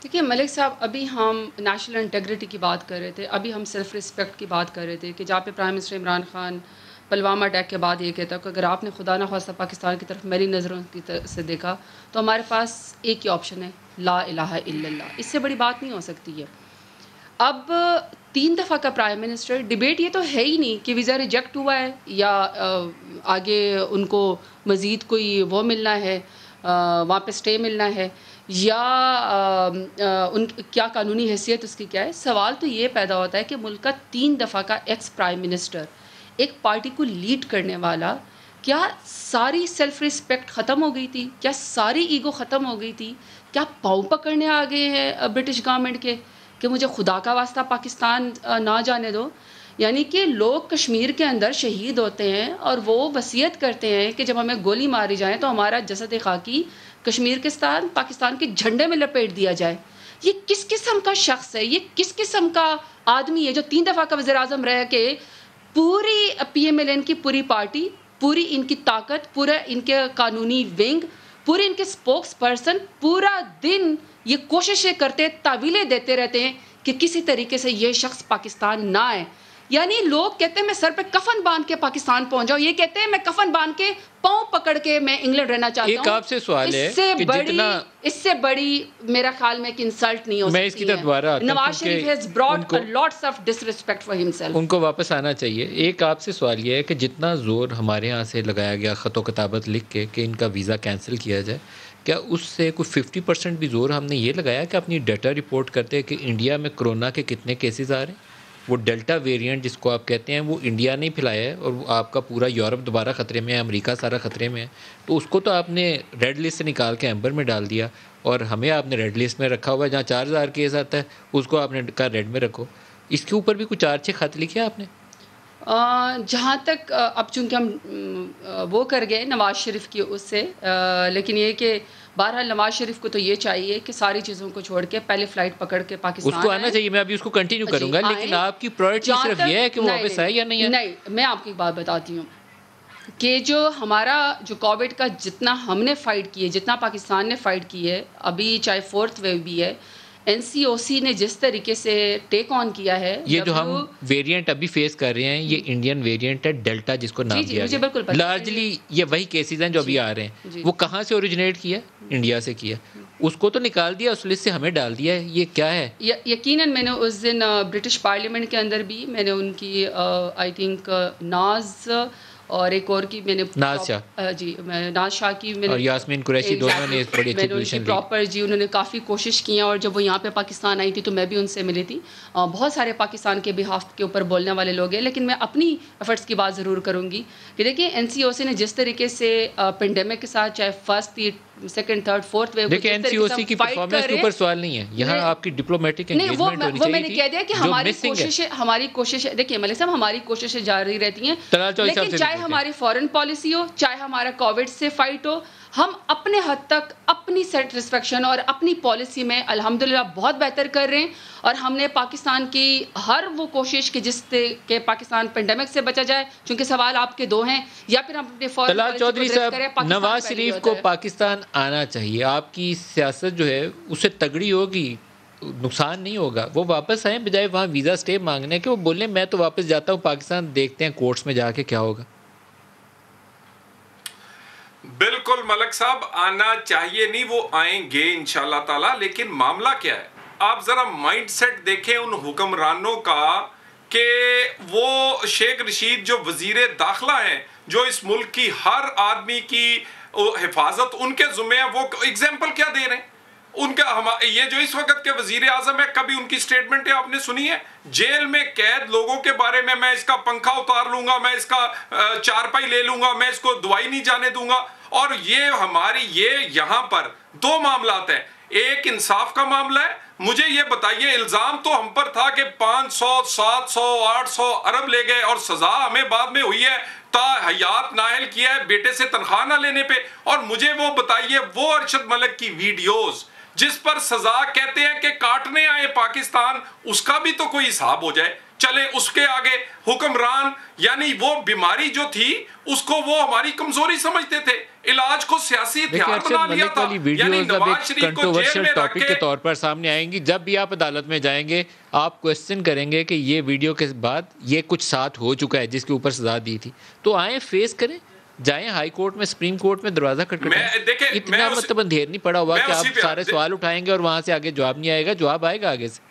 देखिए मलिक साहब, अभी हम नेशनल इंटेग्रिटी की बात कर रहे थे, अभी हम सेल्फ रिस्पेक्ट की बात कर रहे थे कि जहाँ पे prime minister Imran Khan Pulwama attack के बाद ये कहता कि अगर आपने खुदा न खास्ता पाकिस्तान की तरफ मेरी नज़रों की से देखा तो हमारे पास एक ही ऑप्शन है, ला इलाहा इल्लल्लाह। इससे बड़ी बात नहीं हो सकती है। अब 3 दफ़ा का प्राइम मिनिस्टर, डिबेट ये तो है ही नहीं कि वीज़ा रिजेक्ट हुआ है या आगे उनको मज़ीद कोई वो मिलना है, वहाँ पे स्टे मिलना है या उन क्या कानूनी हैसियत उसकी क्या है। सवाल तो ये पैदा होता है कि मुल्क का 3 दफ़ा का एक्स प्राइम मिनिस्टर, एक पार्टी को लीड करने वाला, क्या सारी सेल्फ रिस्पेक्ट ख़त्म हो गई थी? क्या सारी ईगो ख़त्म हो गई थी? क्या पाँव पकड़ने आ गए हैं ब्रिटिश गवर्नमेंट के कि मुझे खुदा का वास्ता पाकिस्तान ना जाने दो? यानी कि लोग कश्मीर के अंदर शहीद होते हैं और वो वसीयत करते हैं कि जब हमें गोली मारी जाए तो हमारा जसद खाकी कश्मीर के साथ पाकिस्तान के झंडे में लपेट दिया जाए। ये किस किस्म का शख्स है? ये किस किस्म का आदमी है जो 3 दफ़ा का वज़ीर आज़म रह के पूरी PMLN की पूरी पार्टी, पूरी इनकी ताकत, पूरा इनके कानूनी विंग, पूरे इनके स्पोक्स पर्सन पूरा दिन ये कोशिशें करते, तावीलें देते रहते हैं कि किसी तरीके से ये शख्स पाकिस्तान ना आए। यानी लोग कहते हैं मैं सर पे कफन बांध के पाकिस्तान पहुंच जाऊं, ये कहते हैं मैं कफन बांध के पांव पकड़ के मैं इंग्लैंड रहना चाहता हूं। एक आपसे सवाल है कि इससे बड़ी मेरा ख्याल में कि इंसल्ट नहीं हो सकती है। मैं इसकी तरफ दोबारा आता हूं। Nawaz Sharif has brought a lots of disrespect for himself. उनको वापस आना चाहिए। एक आपसे सवाल ये है कि जितना जोर हमारे यहाँ से लगाया गया ख़त व किताबत लिख के कि इनका वीज़ा कैंसिल किया जाए, क्या उससे कोई 50% भी जोर हमने ये लगाया कि अपनी डाटा रिपोर्ट करते हैं कि इंडिया में कोरोना के कितने केसेस आ रहे हैं? वो डेल्टा वेरिएंट जिसको आप कहते हैं वो इंडिया ने फैलाया है और वो आपका पूरा यूरोप दोबारा ख़तरे में है, अमेरिका सारा ख़तरे में है। तो उसको तो आपने रेड लिस्ट से निकाल के एम्बर में डाल दिया और हमें आपने रेड लिस्ट में रखा हुआ है। जहाँ 4000 केस आता है उसको आपने कहा रेड में रखो। इसके ऊपर भी कुछ 4-6 खत लिखे आपने? जहाँ तक अब चूँकि हम वो कर गए नवाज़ शरीफ की उससे, लेकिन ये कि बहरहाल नवाज शरीफ को तो ये चाहिए कि सारी चीज़ों को छोड़ के पहले फ्लाइट पकड़ के पाकिस्तान उसको आना चाहिए। मैं अभी उसको कंटिन्यू करूंगा, लेकिन आपकी प्रायोरिटी सिर्फ ये है कि वो वापस आए या नहीं है? नहीं, मैं आपको एक बात बताती हूँ कि जो हमारा जो कोविड का जितना हमने फ़ाइट की है, जितना पाकिस्तान ने फ़ाइट की है, अभी चाहे 4th वेव भी है, NCOC ने जिस तरीके से टेक ऑन किया है, ये जो हम वेरिएंट अभी फेस कर रहे हैं ये इंडियन वेरिएंट है डेल्टा, जिसको नाम दिया गया। लार्जली ये वही केसेस हैं जो अभी आ रहे हैं। वो कहाँ से ओरिजिनेट किया? इंडिया से किया। उसको तो निकाल दिया, उस लिस्ट से हमें डाल दिया है। ये क्या है? यकीनन मैंने उस दिन ब्रिटिश पार्लियामेंट के अंदर भी मैंने उनकी आई थिंक नाज और एक और की मैंने नाज शाह की मैंने और यास्मीन कुरैशी दोनों ने बड़ी अच्छी पोजीशन ली। प्रॉपर जी उन्होंने काफ़ी कोशिश की है और जब वो यहाँ पे पाकिस्तान आई थी तो मैं भी उनसे मिली थी। बहुत सारे पाकिस्तान के बिहाफ के ऊपर बोलने वाले लोग हैं, लेकिन मैं अपनी एफर्ट्स की बात ज़रूर करूँगी कि देखिए NCOC ने जिस तरीके से पेंडेमिक के साथ चाहे 1st, 2nd, 3rd, 4th wave, देखिए NCOC की परफॉर्मेंस के ऊपर सवाल नहीं है, यहाँ आपकी डिप्लोमेटिक एंगेजमेंट होनी चाहिए। वो मैंने कह दिया कि हमारी कोशिश देखिए मलिक साहब, हमारी कोशिशें जारी रहती हैं, लेकिन चाहे हमारी फॉरेन पॉलिसी हो, चाहे हमारा कोविड से फाइट हो, हम अपने हद तक अपनी सेटिस्फेक्शन और अपनी पॉलिसी में अल्हम्दुलिल्लाह बहुत बेहतर कर रहे हैं। और हमने पाकिस्तान की हर वो कोशिश कि जिससे कि पाकिस्तान पेंडेमिक से बचा जाए, क्योंकि सवाल आपके दो हैं, या फिर हम अपने फॉरेन तलाल चौधरी साहब, नवाज शरीफ को पाकिस्तान आना चाहिए। आपकी सियासत जो है उससे तगड़ी होगी, नुकसान नहीं होगा। वो वापस आए बजाय वहाँ वीज़ा स्टे मांगने के, वो बोले मैं तो वापस जाता हूँ पाकिस्तान, देखते हैं कोर्ट्स में जाके क्या होगा। बिल्कुल मलिक साहब आना चाहिए नहीं, वो आएंगे इंशाल्लाह ताला, लेकिन मामला क्या है? आप जरा माइंडसेट देखें उन हुक्मरानों का कि वो शेख रशीद जो वजीर दाखिला हैं, जो इस मुल्क की हर आदमी की हिफाजत उनके जुम्मे है, वो एग्जाम्पल क्या दे रहे हैं? उनका ये जो इस वक्त के वजीर आजम है, कभी उनकी स्टेटमेंट आपने सुनी है? जेल में कैद लोगों के बारे में, मैं इसका पंखा उतार लूंगा, मैं इसका चारपाई ले लूंगा, मैं इसको दुआई नहीं जाने दूंगा। और ये यहां पर दो मामलात हैं। एक इंसाफ का मामला है। मुझे ये बताइए, इल्जाम तो हम पर था कि 500, 700, 800 अरब ले गए और सजा हमें बाद में हुई है, हयात नाहल किया है बेटे से तनख्वाह ना लेने पे। और मुझे वो बताइए, वो अरशद मलिक की वीडियोस जिस पर सजा कहते हैं कि काटने आए पाकिस्तान, उसका भी तो कोई हिसाब हो जाए। चले उसके आगे हुक्मरान, यानी वो बीमारी जो थी उसको वो हमारी कमजोरी समझते थे, इलाज को सियासी हथियार बना लिया था। यानी नवाज शरीफ को जेल में टॉपिक के तौर पर सामने आएंगी। जब भी आप अदालत में जाएंगे, आप क्वेश्चन करेंगे कि ये वीडियो के बाद ये कुछ साथ हो चुका है जिसके ऊपर सजा दी थी, तो आए फेस करें, जाएं हाई कोर्ट में, सुप्रीम कोर्ट में दरवाजा खटखटाएं। इतना मतलब अंधेर नहीं पड़ा हुआ कि आप सारे सवाल उठाएंगे और वहां से आगे जवाब नहीं आएगा। जवाब आएगा आगे से।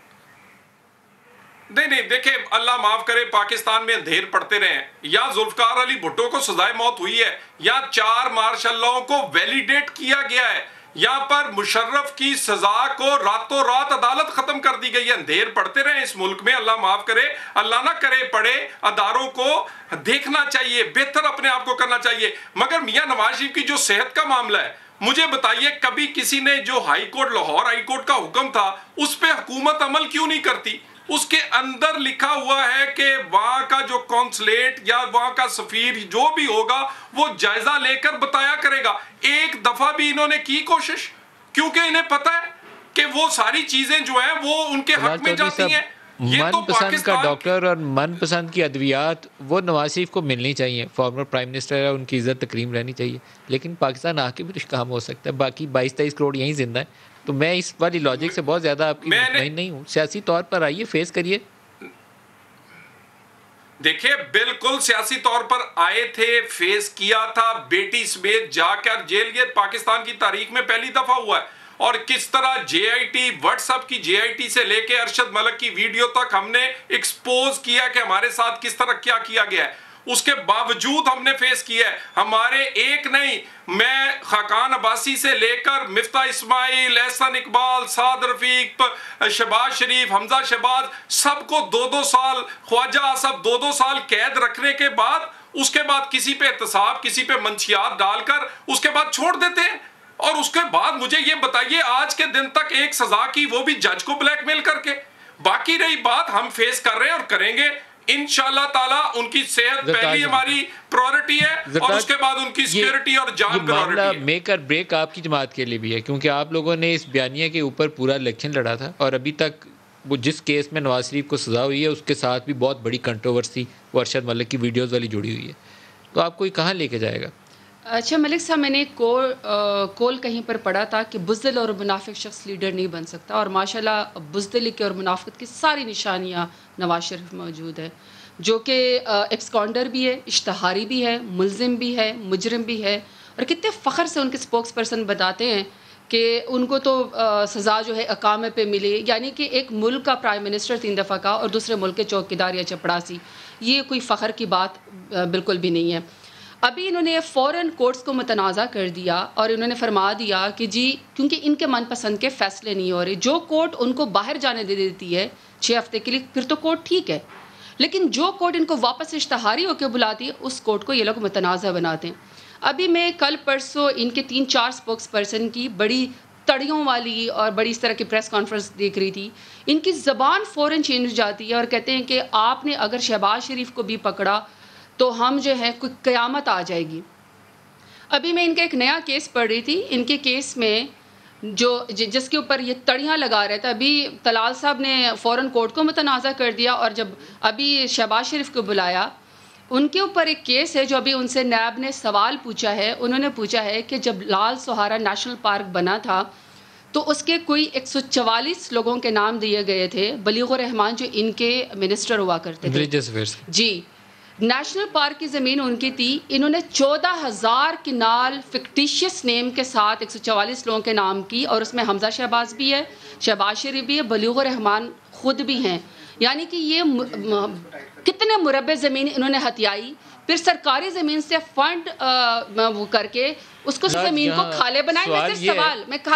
नहीं, देखिए, अल्लाह माफ करे, पाकिस्तान में अंधेर पड़ते रहे, या जुल्फकार अली भुट्टो को सजाए मौत हुई है, या 4 मार्शलों को वैलिडेट किया गया है, यहाँ पर मुशर्रफ की सजा को रातों रात अदालत खत्म कर दी गई है। अंधेर पड़ते रहे इस मुल्क में, अल्लाह माफ करे, अल्लाह ना करे पड़े। अदारों को देखना चाहिए, बेहतर अपने आप को करना चाहिए। मगर मियां नवाज शरीफ की जो सेहत का मामला है, मुझे बताइए, कभी किसी ने जो high court, Lahore high court का हुक्म था, उस पर हुकूमत अमल क्यों नहीं करती? उसके अंदर लिखा हुआ है कि वहां का जो कॉन्सुलेट या वहां का सफीर जो भी होगा वो जायजा लेकर बताया करेगा। एक दफा भी इन्होंने की कोशिश? क्योंकि इन्हें पता है कि वो सारी चीजें जो है वो उनके हक में जाती हैं। मनपसंद का डॉक्टर और मनपसंद की अद्वियात वो नवाज शरीफ को मिलनी चाहिए। फॉर्मर प्राइम मिनिस्टर है, उनकी इज्जत तकरीम रहनी चाहिए। लेकिन पाकिस्तान आके भी कुछ काम हो सकता है। बाकी 22-23 करोड़ यहीं जिंदा है। तो मैं इस वाली लॉजिक से बहुत ज्यादा आपकी मुतमईन नहीं हूँ। सियासी तौर पर आइए, फेस करिए। देखिए, बिल्कुल सियासी तौर पर आए थे, फेस किया था, बेटी समेत जाकर जेल। ये पाकिस्तान की तारीख में पहली दफा हुआ है। और किस तरह जेआईटी, व्हाट्सएप की जेआईटी से लेके अरशद मलिक की वीडियो तक हमने एक्सपोज किया कि हमारे साथ किस तरह क्या किया गया है। उसके बावजूद हमने फेस किया है। हमारे एक नहीं, मैं खाकान अब्बासी से लेकर मिफ्ता इस्माइल, एहसन इकबाल, साद रफीक, शहबाज शरीफ, हमजा शहबाज, सबको 2-2 साल, ख्वाजा आसफ 2-2 साल कैद रखने के बाद उसके बाद किसी पे एहतसाब, किसी पे मंशियात डालकर उसके बाद छोड़ देते हैं। और उसके बाद मुझे ये बताइए, आज के दिन तक एक सजा की, वो भी जज को ब्लैकमेल करके। बाकी रही बात, हम फेस कर रहे हैं और करेंगे इंशाल्लाह ताला। उनकी सेहत पहली हमारी प्रायोरिटी है और उसके बाद उनकी सिक्योरिटी और जान प्रायोरिटी है। मेक और ब्रेक आपकी जमात के लिए भी है, क्योंकि आप लोगों ने इस बयानिया के ऊपर पूरा इलेक्शन लड़ा था और अभी तक वो जिस केस में नवाज शरीफ को सजा हुई है उसके साथ भी बहुत बड़ी कंट्रोवर्सी वो अरशद मलिक की वीडियोस वाली जुड़ी हुई है। तो आपको कहाँ लेके जाएगा? अच्छा मलिक साहब, मैंने एक कॉल कहीं पर पढ़ा था कि बुज़दिल और मुनाफिक शख्स लीडर नहीं बन सकता, और माशाल्लाह बुज़दिल की और मुनाफिकत की सारी निशानियाँ नवाज शरीफ में मौजूद है, जो कि एक्सकॉन्डर भी है, इश्तहारी भी है, मुलजिम भी है, मुजरिम भी है। और कितने फ़ख्र से उनके स्पोक्स पर्सन बताते हैं कि उनको तो सज़ा जो है अकामे पे मिली। यानी कि एक मुल्क का प्राइम मिनिस्टर 3 दफ़ा का और दूसरे मुल्क के चौकीदार या चपड़ासी, ये कोई फ़ख्र की बात बिल्कुल भी नहीं है। अभी इन्होंने फ़ौरन कोर्ट्स को मुतनाज़ा कर दिया और इन्होंने फरमा दिया कि जी, क्योंकि इनके मनपसंद के फ़ैसले नहीं हो रहे, जो कोर्ट उनको बाहर जाने दे देती है 6 हफ्ते के लिए, फिर तो कोर्ट ठीक है, लेकिन जो कोर्ट इनको वापस इश्तहारी होकर बुलाती है उस कोर्ट को ये लोग मुतनाज़ा बनाते हैं। अभी मैं कल परसों इनके 3-4 स्पोक्स पर्सन की बड़ी तड़ियों वाली और बड़ी इस तरह की प्रेस कॉन्फ्रेंस देख रही थी। इनकी ज़बान फ़ौरन चेंज हो जाती है और कहते हैं कि आपने अगर शहबाज शरीफ को भी पकड़ा तो हम जो है कोई क़यामत आ जाएगी। अभी मैं इनका एक नया केस पढ़ रही थी। इनके केस में जिसके ऊपर ये तड़ियाँ लगा रहे थे, अभी तलाल साहब ने फ़ौरन कोर्ट को मुतनाज़ा कर दिया और जब अभी शहबाज शरीफ को बुलाया, उनके ऊपर एक केस है जो अभी उनसे नैब ने सवाल पूछा है। उन्होंने पूछा है कि जब लाल सहारा नेशनल पार्क बना था तो उसके कोई 144 लोगों के नाम दिए गए थे, बलीगुर रहमान जो इनके मिनिस्टर हुआ करते थे जी, नेशनल पार्क की ज़मीन उनकी थी, इन्होंने 14,000 किनाल फिक्टिशियस नेम के साथ 144 लोगों के नाम की, और उसमें हमजा शहबाज भी है, शहबाज शरीफ भी है, बलीग रहमान खुद भी हैं। यानी कि ये कितने मुरब्बे ज़मीन इन्होंने हथियाई, फिर सरकारी ज़मीन से फंड वो करके उसको ज़मीन को खाले बनाए।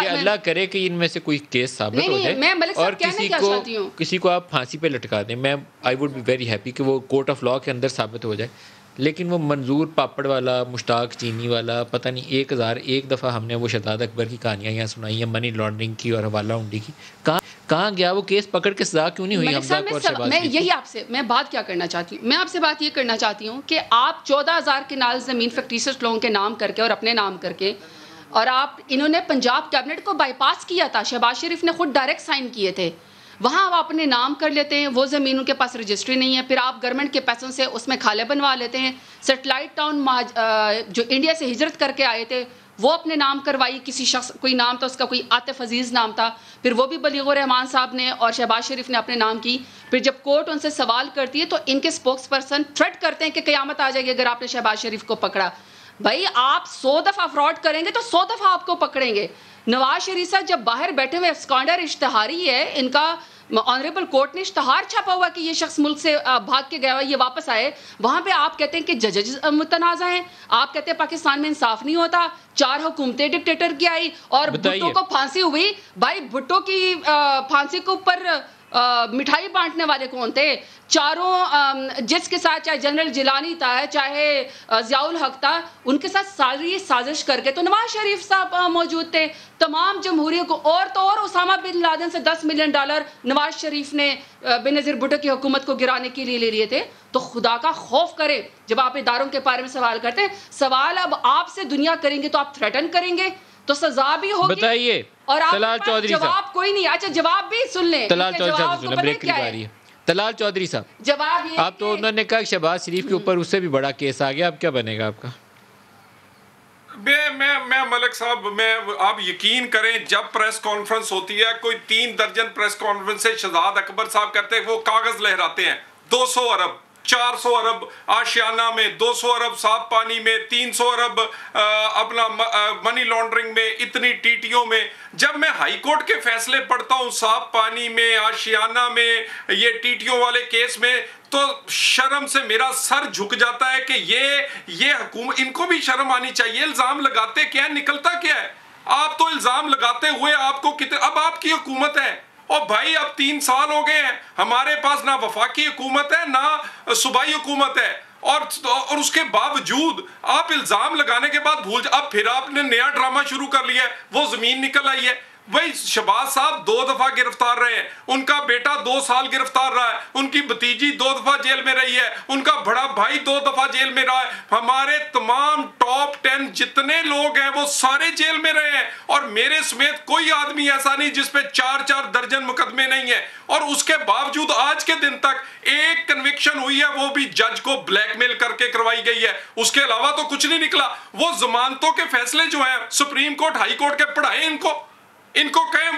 अल्लाह करे कि इनमें से कोई केस साबित हो जाए मैं मलिक और किसी को आप फांसी पे लटका दें, मैं I would be very happy कि वो कोर्ट ऑफ लॉ के अंदर साबित हो जाए। लेकिन वो मंजूर पापड़ वाला, मुश्ताक चीनी वाला, पता नहीं 1001 दफ़ा हमने वो शहजाद अकबर की कहानियाँ यहाँ सुनाई हैं, मनी लॉन्ड्रिंग की और हवाला हुंडी की। कहाँ गया वो केस? पकड़ के सजा क्यों नहीं हुई हमजा को और शहबाज? मैं यही आपसे मैं बात क्या करना चाहती हूँ, मैं आपसे बात ये करना चाहती हूँ कि आप 14,000 किनाल ज़मीन फिक्टिशियस लोगों के नाम करके और अपने नाम करके, और आप इन्होंने पंजाब कैबिनेट को बाईपास किया था, शहबाज शरीफ ने खुद डायरेक्ट साइन किए थे, वहाँ आप अपने नाम कर लेते हैं, वो ज़मीन उनके पास रजिस्ट्री नहीं है, फिर आप गवर्नमेंट के पैसों से उसमें खाले बनवा लेते हैं। सेटेलाइट टाउन जो इंडिया से हिजरत करके आए थे वो अपने नाम करवाई, किसी शख्स, कोई नाम था उसका, कोई आतिफ अजीज़ नाम था, फिर वो भी बलीग रहमान साहब ने और शहबाज शरीफ ने अपने नाम की। फिर जब कोर्ट उनसे सवाल करती है तो इनके स्पोक्स पर्सन थ्रेट करते हैं कि क़यामत आ जाएगी अगर आपने शहबाज शरीफ को पकड़ा। भाई आप 100 दफ़ा फ्रॉड करेंगे तो 100 दफ़ा आपको पकड़ेंगे। नवाज शरीफ साहब जब बाहर बैठे हुए स्कॉन्डर इश्तहारी है, इनका ऑनरेबल कोर्ट ने इश्तहार छापा हुआ कि ये शख्स मुल्क से भाग के गया हुआ, ये वापस आए, वहाँ पे आप कहते हैं कि जजेस मुतनाज़ा हैं, आप कहते हैं पाकिस्तान में इंसाफ नहीं होता, 4 हुकूमतें डिक्टेटर की आई और भुट्टो को फांसी हुई। भाई भुट्टो की फांसी के ऊपर मिठाई बांटने वाले कौन थे? चारों जिसके साथ चाहे जनरल जिलानी था, चाहे ज़ियाउल हक था, उनके साथ सारी साजिश करके तो नवाज शरीफ साहब मौजूद थे। तमाम जमहूरियों को और तो और उसामा बिन लादेन से $10 मिलियन नवाज शरीफ ने बेनज़ीर भुट्टो की हुकूमत को गिराने के लिए ले लिए थे। तो खुदा का खौफ करे जब आप इदारों के बारे में सवाल करते हैं। सवाल अब आपसे दुनिया करेंगे तो आप थ्रेटन करेंगे तो सजा भी होगी। बताइए और तलाल चौधरी जवाब कोई नहीं। अच्छा जवाब भी सुन लें। तलाल चौधरी साहब सुन, ब्रेक की बारी है। तलाल चौधरी साहब, जवाब ये आप तो उन्होंने कहा शहबाज शरीफ के ऊपर उससे भी बड़ा केस आ गया, अब क्या बनेगा आपका? मैं मलिक साहब, आप यकीन करें जब प्रेस कॉन्फ्रेंस होती है, कोई 3 दर्जन प्रेस कॉन्फ्रेंस से शहजाद अकबर साहब करते हैं, वो कागज लहराते हैं 200 अरब 400 अरब आशियाना में, 200 अरब साफ पानी में, 300 अरब अपना मनी लॉन्ड्रिंग में, इतनी टीटियों में। जब मैं हाई कोर्ट के फैसले पढ़ता हूँ साफ पानी में, आशियाना में, ये टीटियों वाले केस में, तो शर्म से मेरा सर झुक जाता है कि ये हुकूमत, इनको भी शर्म आनी चाहिए। इल्जाम लगाते क्या है, निकलता क्या है? आप तो इल्जाम लगाते हुए आपको कितने, अब आपकी हुकूमत है और भाई अब 3 साल हो गए हैं, हमारे पास ना वफाकी हुकूमत है ना सूबाई हुकूमत है, और उसके बावजूद आप इल्जाम लगाने के बाद अब फिर आपने नया ड्रामा शुरू कर लिया है। वो जमीन निकल आई है। भाई शहबाज साहब 2 दफा गिरफ्तार रहे हैं, उनका बेटा 2 साल गिरफ्तार रहा है, उनकी भतीजी 2 दफा जेल में रही है, उनका बड़ा भाई 2 दफा जेल में रहा है, हमारे तमाम टॉप 10 जितने लोग हैं वो सारे जेल में रहे हैं, और मेरे समेत कोई आदमी ऐसा नहीं जिस पे 4-4 दर्जन मुकदमे नहीं है। और उसके बावजूद आज के दिन तक एक कन्विक्शन हुई है, वो भी जज को ब्लैकमेल करके करवाई गई है, उसके अलावा तो कुछ नहीं निकला। वो जमानतों के फैसले जो हैं सुप्रीम कोर्ट हाई कोर्ट के पढ़ाए इनको कहें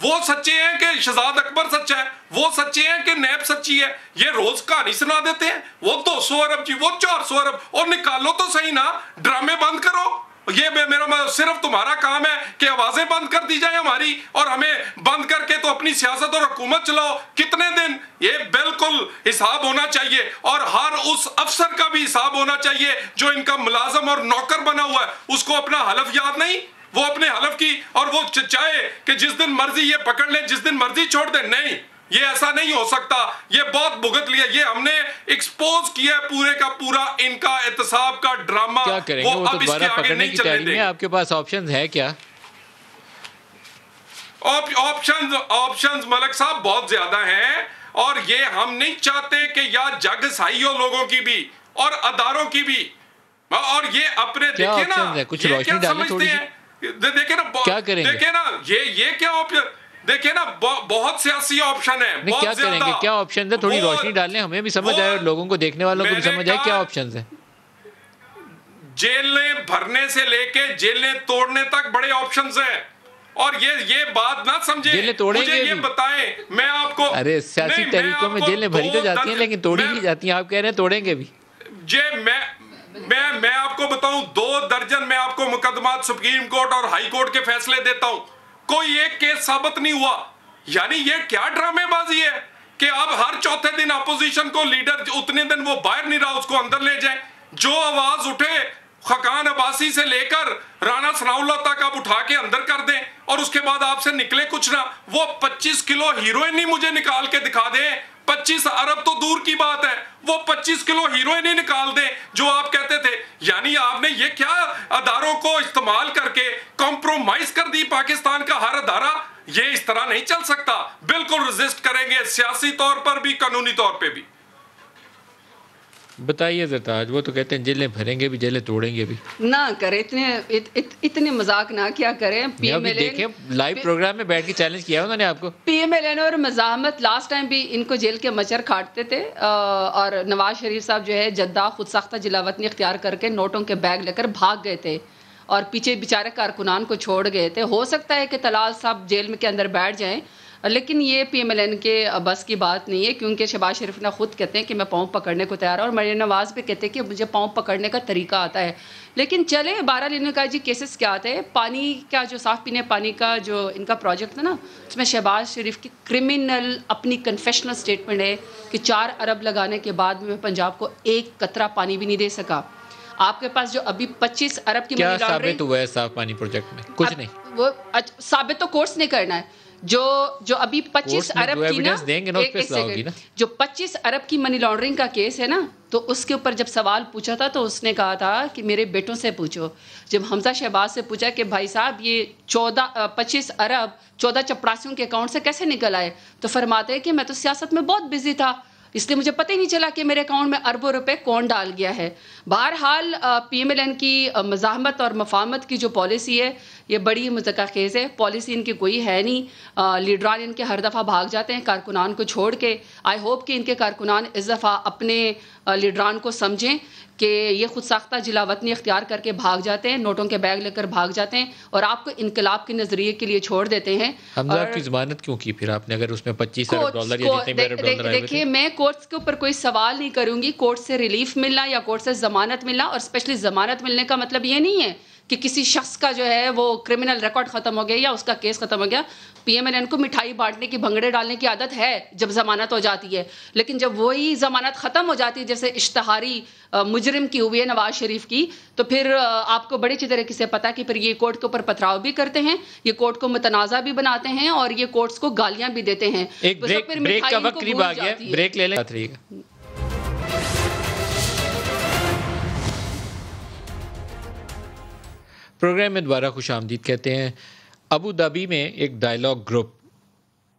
वो सच्चे हैं कि शहजाद अकबर सच्चा है, वो सच्चे हैं कि नैब सच्ची है। ये रोज कहानी सुना देते हैं, वो 200 अरब जी, वो 400 अरब, और निकालो तो सही ना, ड्रामे बंद करो। ये मेरा सिर्फ तुम्हारा काम है कि आवाजें बंद कर दी जाए हमारी, और हमें बंद करके तो अपनी सियासत और हुकूमत चलाओ। कितने दिन? ये बिल्कुल हिसाब होना चाहिए, और हर उस अफसर का भी हिसाब होना चाहिए जो इनका मुलाजम और नौकर बना हुआ है। उसको अपना हलफ याद नहीं, वो अपने हलफ की, और वो चाहे कि जिस दिन मर्जी ये पकड़ ले, जिस दिन मर्जी छोड़ दे। नहीं, ये ऐसा नहीं हो सकता। ये बहुत भुगत लिया, ये हमने एक्सपोज किया पूरे का पूरा इनका एहतसाब का ड्रामा। क्या करेंगे? वो तो दोबारा पकड़ने की तैयारी में। आपके पास ऑप्शन है क्या? ऑप्शंस मलिक साहब बहुत ज्यादा हैं, और ये हम नहीं चाहते कि या जग सही हो लोगों की भी और अदारों की भी। और ये अपने देखिए ना, कुछ रोशनी डालें थोड़ी सी। देखे ना क्या करेंगे? देखे ना ये क्या ऑप्शन, देखे ना बहुत सियासी ऑप्शन है। नहीं, क्या करेंगे? क्या ऑप्शन है? थोड़ी रोशनी डालें, हमें भी समझ आए, लोगों को, देखने वालों को भी समझ आए क्या ऑप्शन है। जेलें भरने से लेके जेलें तोड़ने तक बड़े ऑप्शंस हैं, और ये बात ना समझे, जेलें तोड़ेंगे मुझे ये बताएं, मैं आपको, अरे सियासी तरीकों में जेलें भरी तो जाती हैं लेकिन तोड़ी नहीं जाती हैं, आप कह रहे हैं तोड़ेंगे भी। ये मैं आपको बताऊं, 2 दर्जन मैं आपको मुकदमात सुप्रीम कोर्ट और हाई कोर्ट के फैसले देता हूं, कोई एक केस साबित नहीं हुआ। यानी ये क्या ड्रामेबाजी है कि अब हर चौथे दिन अपोजिशन को लीडर उतने दिन वो बाहर नहीं रहा उसको अंदर ले जाए। जो आवाज उठे खकान अब्बासी से लेकर राणा सनाउल्लाह तक आप उठा के अंदर कर दें और उसके बाद आपसे निकले कुछ ना। वो 25 किलो हीरोइन ही मुझे निकाल के दिखा दें, 25 अरब तो दूर की बात है, वो 25 किलो हीरोइन ही निकाल दें जो आप कहते थे। यानी आपने ये क्या अदारों को इस्तेमाल करके कॉम्प्रोमाइज कर दी पाकिस्तान का हर अदारा। ये इस तरह नहीं चल सकता। बिल्कुल रेजिस्ट करेंगे, सियासी तौर पर भी, कानूनी तौर पे भी। बताइए ज़रताज, वो तो कहते हैं जेलें भरेंगे भी, जेलें तोड़ेंगे भी। ना करें, इतने मजाक ना क्या करें। देखिए लाइव प्रोग्राम में बैठ के चैलेंज किया उन्होंने आपको। PMLN और मज़ाहमत लास्ट टाइम भी इनको जेल के मचर काटते थे और नवाज शरीफ साहब जो है जद्दा खुद साख्ता जिलावतनी इख्तियार करके नोटों के बैग लेकर भाग गए थे और पीछे बेचारे कारकुनान को छोड़ गए थे। हो सकता है कि तलाल साहब जेल में के अंदर बैठ जाएं, लेकिन ये PMLN के बस की बात नहीं है, क्योंकि शहबाज शरीफ ने खुद कहते हैं कि मैं पाँव पकड़ने को तैयार हूँ और मरीम नवाज भी कहते हैं कि मुझे पाँव पकड़ने का तरीका आता है। लेकिन चले 12 लेने का जी केसेस क्या आते हैं। पानी का जो साफ़ पीने पानी का जो इनका प्रोजेक्ट था ना, उसमें शहबाज शरीफ की क्रिमिनल अपनी कन्फेशनल स्टेटमेंट है कि 4 अरब लगाने के बाद में पंजाब को 1 कतरा पानी भी नहीं दे सका। आपके पास जो अभी 25 अरब की क्या साबित हुआ है साफ पानी प्रोजेक्ट में? कुछ नहीं। वो साबित तो कोर्स नहीं करना है। जो अभी 25 अरब की ना, जो 25 अरब की मनी लॉन्ड्रिंग का केस है ना, तो उसके ऊपर जब सवाल पूछा था तो उसने कहा था कि मेरे बेटों से पूछो। जब हमजा शहबाज से पूछा कि भाई साहब ये 25 अरब 14 चपरासियों के अकाउंट से कैसे निकल आए, तो फरमाते हैं कि मैं तो सियासत में बहुत बिजी था, इसलिए मुझे पता ही नहीं चला कि मेरे अकाउंट में अरबों रुपए कौन डाल गया है। बहरहाल PMLN की मज़ाहमत और मफाहमत की जो पॉलिसी है ये बड़ी मुतक़ख़ेज़ है। पॉलिसी इनकी कोई है नहीं। लीडरान इनके हर दफ़ा भाग जाते हैं कारकुनान को छोड़ के। आई होप कि इनके कारकुनान इस दफ़ा अपने लीडरान को समझें कि ये खुद साख्ता जिलावतनी इख्तियार करके भाग जाते हैं, नोटों के बैग लेकर भाग जाते हैं और आपको इनकलाब के नज़रिए के लिए छोड़ देते हैं। हमजा की ज़मानत क्यों की फिर आपने, अगर उसमें 25 अरब डॉलर या जितने भी अरब डॉलर आए? देखिए, मैं कोर्ट्स के ऊपर कोई सवाल नहीं करूंगी। कोर्ट से रिलीफ मिलना या कोर्ट से ज़मानत मिलना, और स्पेशली ज़मानत मिलने का मतलब ये नहीं है कि किसी शख्स का जो है वो क्रिमिनल रिकॉर्ड ख़त्म हो गया या उसका केस ख़त्म हो गया। PMLN को मिठाई बांटने की, भंगड़े डालने की आदत है जब ज़मानत हो जाती है, लेकिन जब वही ज़मानत ख़त्म हो जाती है, जैसे इश्तहारी मुजरिम की हुई है नवाज शरीफ की, तो फिर आपको बड़ी अच्छी तरीके से पता कि फिर ये कोर्ट के ऊपर पथराव भी करते हैं, ये कोर्ट को मुतनाज़ा भी बनाते हैं और ये कोर्ट्स को गालियां भी देते हैं। एक ब्रेक का वक्त करीब आ गया, ब्रेक ले लें। प्रोग्राम में दोबारा खुश आमदीद कहते हैं। अबू धाबी में एक डायलॉग ग्रुप,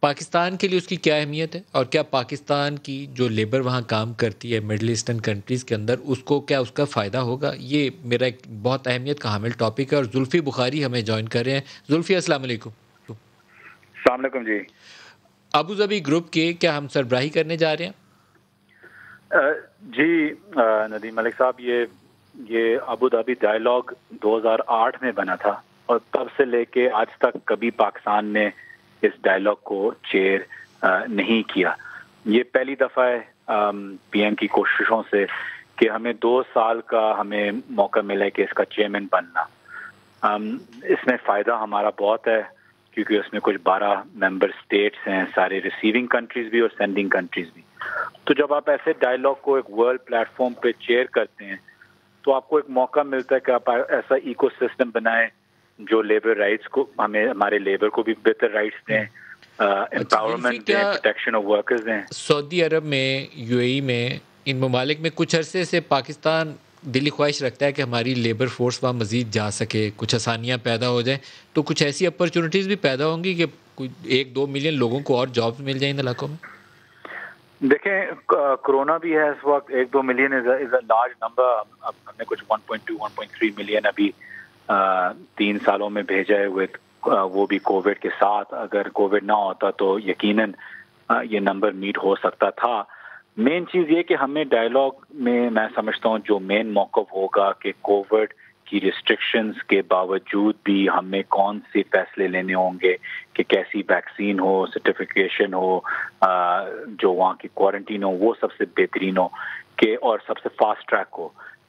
पाकिस्तान के लिए उसकी क्या अहमियत है और क्या पाकिस्तान की जो लेबर वहाँ काम करती है मिडल ईस्टर्न कंट्रीज़ के अंदर, उसको क्या उसका फ़ायदा होगा, ये मेरा एक बहुत अहमियत का हामिल टॉपिक है। और जुल्फ़ी बुखारी हमें ज्वाइन कर रहे हैं। जुल्फ़ी, अस्सलाम वालेकुम। अस्सलाम वालेकुम जी। अबू धाबी ग्रुप के क्या हम सरबराही करने जा रहे हैं? जी नदीम मलिक साहब, ये अबू धाबी डायलॉग 2008 में बना था और तब से लेके आज तक कभी पाकिस्तान ने इस डायलॉग को चेयर नहीं किया। ये पहली दफ़ा है PM की कोशिशों से कि हमें 2 साल का हमें मौका मिला है कि इसका चेयरमैन बनना। इसमें फ़ायदा हमारा बहुत है क्योंकि उसमें कुछ 12 मेंबर स्टेट्स हैं, सारे रिसीविंग कंट्रीज़ भी और सेंडिंग कंट्रीज़ भी। तो जब आप ऐसे डायलॉग को एक वर्ल्ड प्लेटफॉर्म पे चेयर करते हैं तो आपको एक मौका मिलता है कि आप ऐसा इकोसिस्टम बनाएं जो लेबर राइट्स को, हमें हमारे लेबर को भी बेहतर राइट्स दें, एम्पावरमेंट दें, प्रोटेक्शन ऑफ वर्कर्स दें। सऊदी अरब में, UAE में, इन ममालिक में कुछ अरसे से पाकिस्तान दिली ख्वाहिश रखता है कि हमारी लेबर फोर्स वहाँ मज़ीद जा सके, कुछ आसानियाँ पैदा हो जाएं, तो कुछ ऐसी अपॉर्चुनिटीज़ भी पैदा होंगी कि 1-2 मिलियन लोगों को और जॉब्स मिल जाए इन इलाकों में? देखें, कोरोना भी है इस वक्त। 1-2 million is a large number. अब हमने कुछ 1.2-1.3 मिलियन अभी 3 सालों में भेजा है विद वो भी कोविड के साथ। अगर कोविड ना होता तो यकीनन ये नंबर मीट हो सकता था। मेन चीज़ ये कि हमें डायलॉग में मैं समझता हूँ जो मेन मौक़िफ़ होगा कि कोविड की रिस्ट्रिक्शंस के बावजूद भी हमें कौन से फैसले लेने होंगे कि कैसी वैक्सीन हो, सर्टिफिकेशन हो, जो वहाँ की क्वारंटीन हो वो सबसे बेहतरीन हो। के और सबसे फास्ट ट्रैक को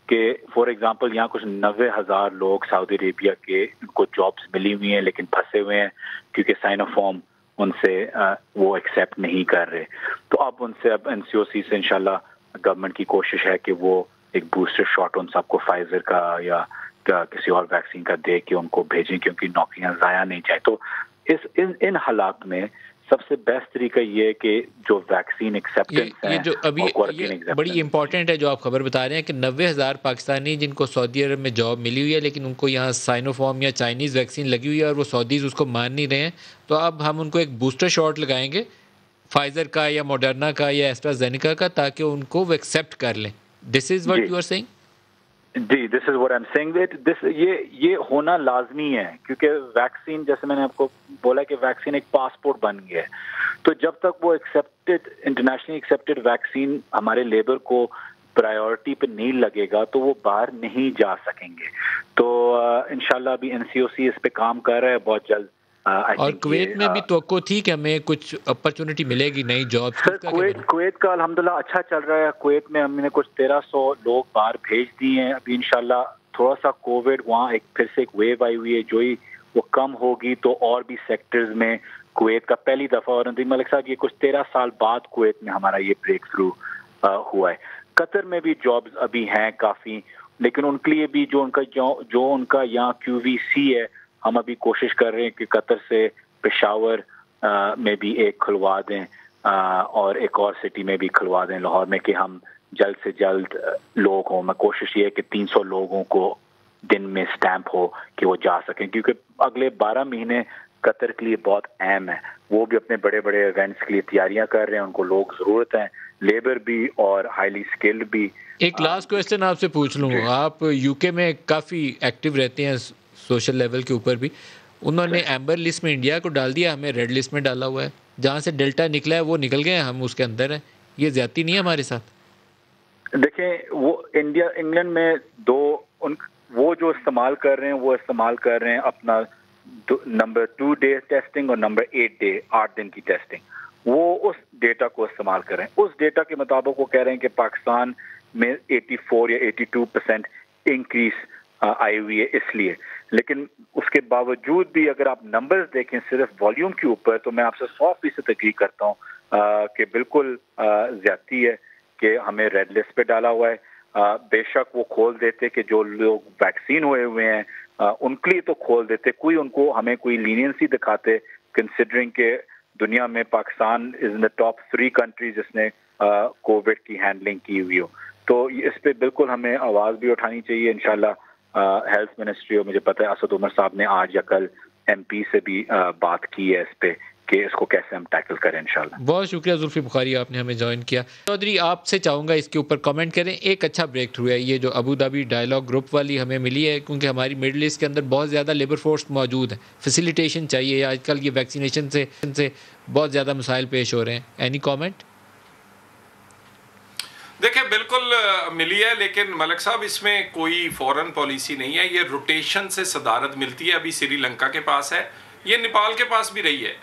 कि फॉर एग्जांपल यहाँ कुछ 90,000 लोग सऊदी अरेबिया के उनको जॉब्स मिली हुई हैं लेकिन फंसे हुए हैं क्योंकि साइनोफॉर्म उनसे वो एक्सेप्ट नहीं कर रहे। तो अब उनसे अब एनसीओसी से इंशाल्लाह गवर्नमेंट की कोशिश है कि वो एक बूस्टर शॉट उन सबको फाइजर का या किसी और वैक्सीन का दे के उनको भेजें क्योंकि नौकरियां ज़ाया नहीं जाए। तो इन हालात में सबसे बेस्ट तरीका ये है कि जो वैक्सीन एक्सेप्टेंस है, ये जो अभी ये बड़ी इंपॉर्टेंट है जो आप खबर बता रहे हैं कि 90,000 पाकिस्तानी जिनको सऊदी अरब में जॉब मिली हुई है लेकिन उनको यहाँ साइनोफॉर्म या चाइनीज़ वैक्सीन लगी हुई है और वो सऊदीज़ उसको मान नहीं रहे हैं, तो अब हम उनको एक बूस्टर शॉट लगाएंगे फाइजर का या मॉडर्ना का या एस्ट्राजेनेका का ताकि उनको वो एक्सेप्ट कर लें। This is what you are saying? जी, this is what I am saying that this ये होना लाजमी है क्योंकि वैक्सीन, जैसे मैंने आपको बोला कि वैक्सीन एक पासपोर्ट बन गया है। तो जब तक वो एक्सेप्टेड इंटरनेशनली एक्सेप्टेड वैक्सीन हमारे लेबर को प्रायोरिटी पे नहीं लगेगा तो वो बाहर नहीं जा सकेंगे। तो इंशाल्लाह अभी एनसीओसी इस पे काम कर रहा है बहुत जल्द। और कुवैत में भी तो थी कि हमें कुछ अपॉर्चुनिटी मिलेगी नई जॉब? सर कुवैत का अल्हम्दुलिल्लाह अच्छा चल रहा है। कुवैत में हमने कुछ 1300 लोग बाहर भेज दिए हैं। अभी इंशाल्लाह थोड़ा सा कोविड वहाँ फिर से एक वेव आई हुई है, जो ही वो कम होगी तो और भी सेक्टर्स में कुवैत का पहली दफ़ा, और नदीम मलिक साहब ये कुछ 13 साल बाद कुवैत में हमारा ये ब्रेक थ्रू हुआ है। कतर में भी जॉब्स अभी हैं काफ़ी, लेकिन उनके लिए भी जो उनका यहाँ QVC है, हम अभी कोशिश कर रहे हैं कि कतर से पेशावर में भी एक खुलवा दें और एक और सिटी में भी खुलवा दें लाहौर में, कि हम जल्द से जल्द लोग हों। मैं कोशिश ये है कि 300 लोगों को दिन में स्टैंप हो कि वो जा सकें, क्योंकि अगले 12 महीने कतर के लिए बहुत अहम है। वो भी अपने बड़े बड़े इवेंट्स के लिए तैयारियां कर रहे हैं, उनको लोग ज़रूरत है, लेबर भी और हाईली स्किल्ड भी। एक लास्ट क्वेश्चन आपसे पूछ लूँ, आप यूके में काफ़ी एक्टिव रहते हैं सोशल लेवल के ऊपर भी, उन्होंने एम्बर लिस्ट में इंडिया को डाल दिया, हमें रेड लिस्ट में डाला हुआ है। जहाँ से डेल्टा निकला है वो निकल गए, हम उसके अंदर हैं। ये ज्यादती नहीं है हमारे साथ? देखें, वो इंग्लैंड में वो जो इस्तेमाल कर रहे हैं, वो इस्तेमाल कर रहे हैं अपना नंबर 2 डे टेस्टिंग और नंबर 8 डे 8 दिन की टेस्टिंग। वो उस डेटा को इस्तेमाल कर रहे हैं। उस डेटा के मुताबिक वो कह रहे हैं कि पाकिस्तान में 84 या 82% इंक्रीज आई हुई है इसलिए। लेकिन उसके बावजूद भी अगर आप नंबर्स देखें सिर्फ वॉल्यूम के ऊपर, तो मैं आपसे 100% एग्री करता हूँ कि बिल्कुल ज्यादती है कि हमें रेड लिस्ट पे डाला हुआ है। बेशक वो खोल देते कि जो लोग वैक्सीन हुए हैं उनके लिए तो खोल देते, हमें कोई लीनियंसी दिखाते, कंसिडरिंग के दुनिया में Pakistan is in the top 3 countries जिसने कोविड की हैंडलिंग की हुई हो। तो इस पे बिल्कुल हमें आवाज़ भी उठानी चाहिए। इंशाल्लाह हेल्थ मिनिस्ट्री, और मुझे पता है असद उमर साहब ने आज या कल MP से भी बात की है इस पे कि इसको कैसे हम टैकल करें इंशाल्लाह। बहुत शुक्रिया जुल्फी बुखारी, आपने हमें ज्वाइन किया। चौधरी, आपसे चाहूँगा इसके ऊपर कमेंट करें। एक अच्छा ब्रेक थ्रू है ये जो अबू धाबी डायलॉग ग्रुप वाली हमें मिली है, क्योंकि हमारी मिडल ईस्ट के अंदर बहुत ज़्यादा लेबर फोर्स मौजूद है, फैसिलिटेशन चाहिए। आजकल ये वैक्सीनेशन से बहुत ज़्यादा मसाइल पेश हो रहे हैं। Any comment? देखिए, बिल्कुल मिली है, लेकिन मलिक साहब इसमें कोई फॉरेन पॉलिसी नहीं है। ये रोटेशन से सदारत मिलती है। अभी श्रीलंका के पास है, ये नेपाल के पास भी रही है।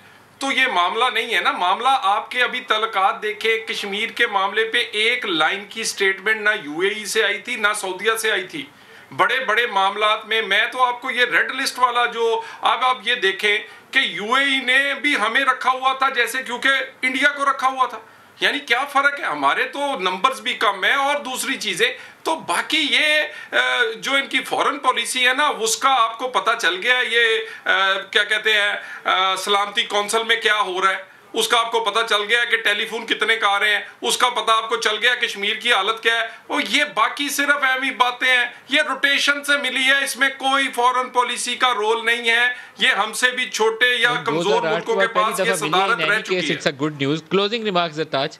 तो ये मामला नहीं है ना, मामला आपके अभी तलकात देखे, कश्मीर के मामले पे एक लाइन की स्टेटमेंट ना UAE से आई थी ना सऊदीया से आई थी। बड़े बड़े मामलात में मैं तो आपको ये रेड लिस्ट वाला जो अब आप ये देखें कि UAE ने भी हमें रखा हुआ था जैसे क्योंकि इंडिया को रखा हुआ था। यानी क्या फर्क है, हमारे तो नंबर्स भी कम है और दूसरी चीजें तो बाकी ये जो इनकी फॉरेन पॉलिसी है ना, उसका आपको पता चल गया। ये क्या कहते हैं सलामती कौंसिल में क्या हो रहा है उसका आपको पता चल गया कि टेलीफोन कितने का आ रहे हैं, उसका पता आपको चल गया कश्मीर की हालत क्या है। और ये बाकी सिर्फ अहमी बातें हैं, ये रोटेशन से मिली है, इसमें कोई फॉरेन पॉलिसी का रोल नहीं है। ये हमसे भी छोटे या कमजोर मुल्कों के पास ये सदारत रह चुकी है। It's a good news. Closing remarks Zartaj?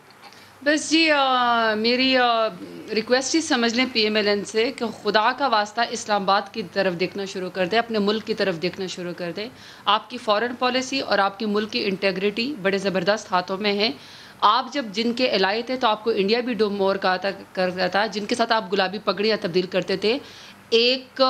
बस जी मेरी रिक्वेस्ट ही समझ लें PMLN से कि खुदा का वास्ता इस्लामाबाद की तरफ देखना शुरू कर दे, अपने मुल्क की तरफ देखना शुरू कर दे। आपकी फॉरेन पॉलिसी और आपकी मुल्क की इंटेग्रिटी बड़े ज़बरदस्त हाथों में है। आप जब जिनके एलाई थे तो आपको इंडिया भी डोमोर करता था, जिनके साथ आप गुलाबी पगड़ियाँ तब्दील करते थे। एक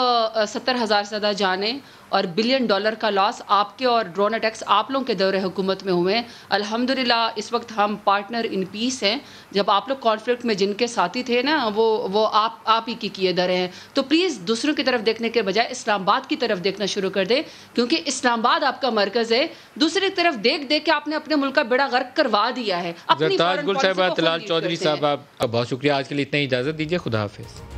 70,000 से ज़्यादा जाने और $1 बिलियन का लॉस आपके और ड्रोन अटैक्स आप लोगों के दौरे हुकूमत में हुए हैं। अल्हम्दुलिल्लाह इस वक्त हम पार्टनर इन पीस हैं। जब आप लोग कॉन्फ्लिक्ट में जिनके साथी थे ना, वो आप ही की किए दर हैं। तो प्लीज़ दूसरों की तरफ देखने के बजाय इस्लामाबाद की तरफ देखना शुरू कर दें, क्योंकि इस्लामाबाद आपका मरकज़ है। दूसरी तरफ देख देख के आपने अपने मुल्क का बेड़ा गर्क करवा दिया है। गुल साहब, तलाल चौधरी साहब, आपका बहुत शुक्रिया। आज के लिए इतना ही इजाज़त दीजिए। खुदा हाफिज़।